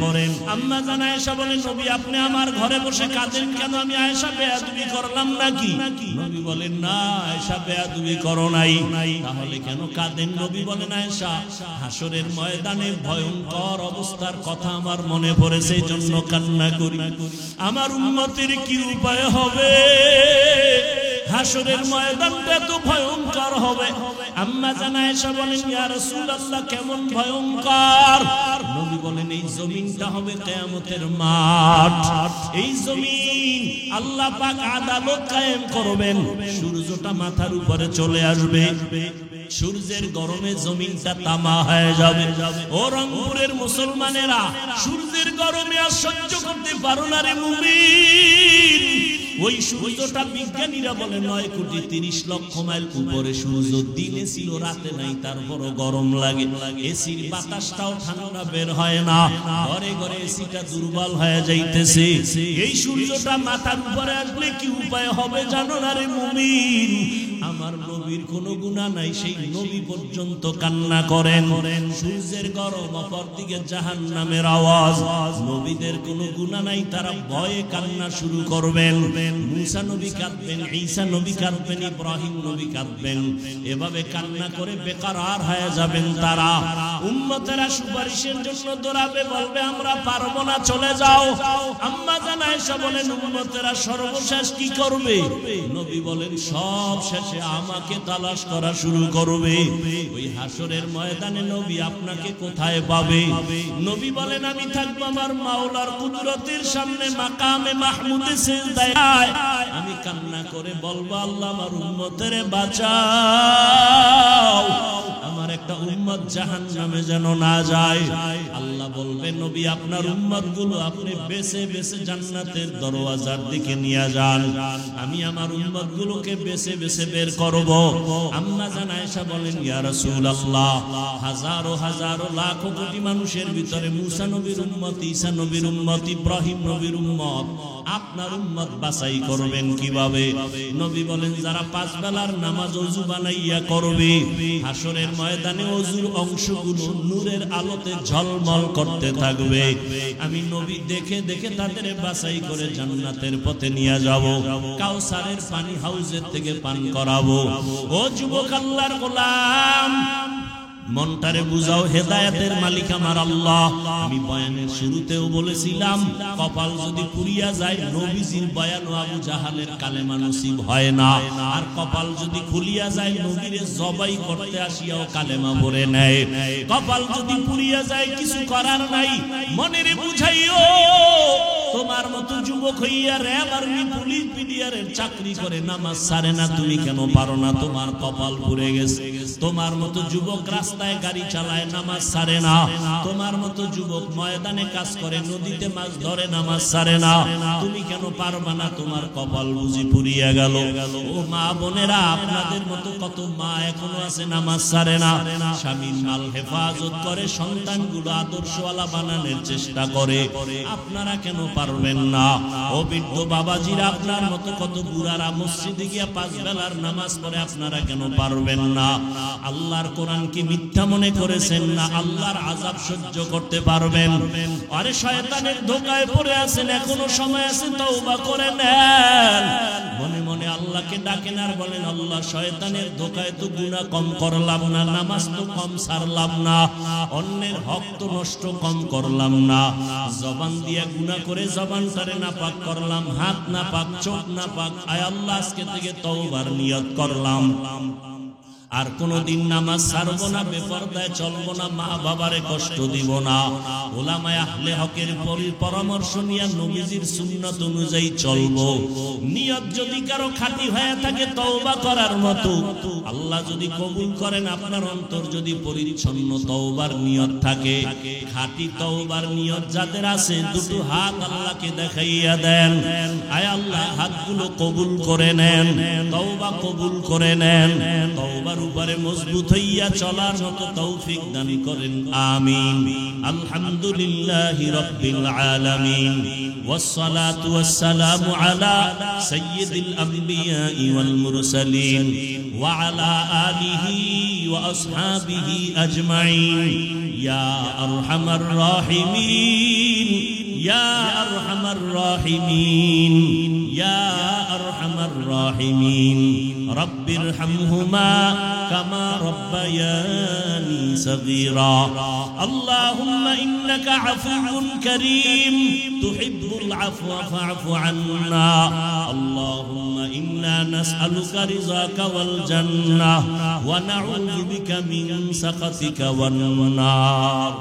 আম্মা জান আয়েশা বলেন, নবী আপনি আমার ঘরে বসে কাঁদেন কেন? আমি আয়েশা বেয়াদবি করলাম নাকি? নবী বলেন, না আয়েশা বেয়াদবি করো নাই। তাহলে কেন কাঁদেন? নবী বলেন, আয়েশা হাসরের ময়দানে ভয়ঙ্কর অবস্থার কথা আমার মনে পড়েছে, এই জন্য কান্না করি। আমার উম্মতের কি উপায় হবে? হাসরের ময়দানটা এত ভয়ঙ্কর হবে। আম্মা জান আয়েশা বলেন, ইয়া রাসূলুল্লাহ কেমন ভয়ঙ্কর? নবী বলেন, এই জমিনটা হবে কিয়ামতের মাঠ। এই জমিন আল্লাহ পাক আদালত কায়েম করবেন, সূর্যটা মাথার উপরে চলে আসবে, সূর্যের গরমে জমিনটা তামা হয়ে যাবে। ও রংপুরের মুসলমানেরা, সূর্যের গরমে আর সহ্য করতে পারো না রে মুমিন। ওই সূর্যটা বিজ্ঞানীরা বলে 9,30,00,000 মাইল উপরে সূর্য, দিনে ছিল রাতে নাই, তারপরও গরম লাগে। এসির বাতাসটাও ঠান্ডা বের হয় না, ঘরে ঘরে এসিটা দুর্বল হয়ে যাইতেছে। এই সূর্যটা মাথার উপরে আসলে কি উপায় হবে জানো না রে মুমিন? আমার নবীর কোনো গুনাহ নাই, সেই নবী পর্যন্ত কান্না করেন। সূর্যের গরম, অপর দিকে জাহান্নামের আওয়াজ। নবীদের কোনো গুনাহ নাই, তারা ভয়ে কান্না শুরু করবেন। মুসা নবী কাঁদবেন, ঈসা নবী কাঁদবেন, ইব্রাহিম নবী কাঁদবেন। এভাবে কান্না করে বেকারার হয়ে যাবেন তারা। উম্মতেরা সুপারিশের জন্য দৌড়াবে, বলবে আমরা পারবো না, চলে যাও। আম্মা জান আয়েশা বলেন, উম্মতেরা সর্বশেষ কি করবে? নবী বলেন, সব শেষে আমাকে তালাশ করা শুরু করবে। ওই হাসরের ময়দানে নবী আপনাকে কোথায় পাবে? নবী বলেন, আমি থাকবো আমার মাওলার কুদরতের সামনে মাকামে মাহমুদে সিজদায়। আমি কান্না করে বলবো, আল্লাহ আমার উম্মতের বাঁচাও, আমার একটা উম্মত জাহান্নামে যেন না যায়। আল্লাহ বলবে, নবী আপনার উম্মতগুলো আপনি বেছে বেছে জান্নাতের দরওয়াজার দিকে নিয়ে যান, আমি আমার উম্মতগুলোকে বেছে বেছে বের করব। আম্মা জান আয়েশা বলেন, ইয়া রাসূলুল্লাহ, হাজারো হাজারো লাখো কোটি মানুষের ভিতরে মুসা নবীর উম্মত, ঈসা নবীর উম্মত, ইব্রাহিম নবীর উম্মত, আপনার উম্মত বাছাই করবেন কিভাবে? নবী বলেন, যারা 5 বেলার নামাজ ওযু বানাইয়া করবে, হাসরের ময়দানে ওযুর অংশগুলো নূরের আলোতে ঝলমল করতে থাকবে। আমি নবী দেখে দেখে তাদের বাছাই করে জান্নাতের পথে নিয়ে যাব, কাউসারের পানি হাউজের থেকে পান করাবো। ও যুবক আল্লাহর গোলাম, মনটারে বুঝাও, হেদায়েতের মালিক আমার আল্লাহ। আমি বয়ানের শুরুতেও বলেছিলাম, কপাল যদি পুড়িয়া যায়, নবীজির বয়ান ও আবু জাহালের কালেমা নসিব হয় না। আর কপাল যদি খুলিয়া যায়, নবীরে জবাই করতে আসিয়াও কালেমা পড়ে নেয়। কপাল যদি পুড়িয়া যায়, কিছু করার নাই, মনেরে বুঝাইও, তোমার মতো যুবক হইয়া র‍্যাব আর্মি পুলিশ বিডিআরের চাকরি করে নামাজ ছাড়ে না, তুমি কেন পারো না? তোমার কপাল পুড়ে গেছে। তোমার মতো যুবক রাস্তায় গাড়ি চালায়, নামাজ ছাড়ে না। তোমার মতো যুবক ময়দানে কাজ করে, নদীতে মাছ ধরে, নামাজ ছাড়ে না, তুমি কেন পারবা না? তোমার কপাল বুঝি পুড়িয়া গেল। ও মা বোনেরা, আপনাদের মতো কত মা এখনো আছে নামাজ ছাড়ে না, স্বামীর মাল হেফাজত করে, সন্তানগুলো আদর্শওয়ালা বানানোর চেষ্টা করে, আপনারা কেন পারবেন না? ও বৃদ্ধ বাবাজিরা, আপনার মতো কত বুড়ারা মসজিদে গিয়া 5 বেলার নামাজ পড়ে, আপনারা কেন পারবেন না? আল্লাহর কোরআন কি মিথ্যা মনে করেছেন না? আল্লাহর আযাব সহ্য করতে পারবেন? আরে শয়তানের ধোঁকায় পড়ে আছেন, এখনো সময় আছে, তওবা করে নেন। মনে মনে আল্লাহকে ডাকেন আর বলেন, আল্লাহ, শয়তানের ধোঁকায় তো গুনাহ কম করলাম না, নামাজ তো কম ছাড়লাম না, অন্যের হক তো নষ্ট কম করলাম না, জবান দিয়া গুনাহ করে জবানটারে নাপাক করলাম, হাত নাপাক, চোখ নাপাক, আয় আল্লাহ, আজকে থেকে তওবার নিয়ত করলাম, আর কোনদিন নামাজ ছাড়বো না, বেপরদায় চলবো না, মা বাবারে কষ্ট দিব না। উলামায়ে আহলে হকের পরামর্শ নিয়ে নবীজির সুন্নাত অনুযায়ী চলবো। নিয়ত যদি কারো খাঁটি হয়ে থাকে তওবা করার মতো, আল্লাহ যদি কবুল করেন, আপনার অন্তর যদি পরিচ্ছন্ন তওবার নিয়ত থাকে, খাঁটি তওবার নিয়ত যাদের আছে, দুটো হাত আল্লাহকে দেখাইয়া দেন, আয় আল্লাহ, হাতগুলো কবুল করে নেন, তওবা কবুল করে নেন, তওবার উপরে মজবুত হইয়া চলার মতো তৌফিক দান করেন, আমিন। আলহামদুলিল্লাহি রাব্বিল আলামিন, ওয়াসসালাতু ওয়াসসালামু আলা সাইয়্যিদিল আমবিয়াই ওয়াল মুরসালিন ওয়া আলা আলিহি ওয়া আসহাবিহি আজমাইন। ইয়া আরহামার রাহিমিন, ইয়া আরহামার রাহিমিন, ইয়া আরহামার রাহিমিন। রব্বিরহামহুমা কামা রব্বায়ানি সগীরা। আল্লাহুম্মা ইন্নাকা আফুউন কারীম তুহিব্বুল আফওয়া ফা'ফু আন্না। আল্লাহুম্মা ইন্না নাসআলুকা রিযাকা ওয়াল জান্নাহ ওয়া নাউযু বিকা মিন সাখাতিকা ওয়ান নার।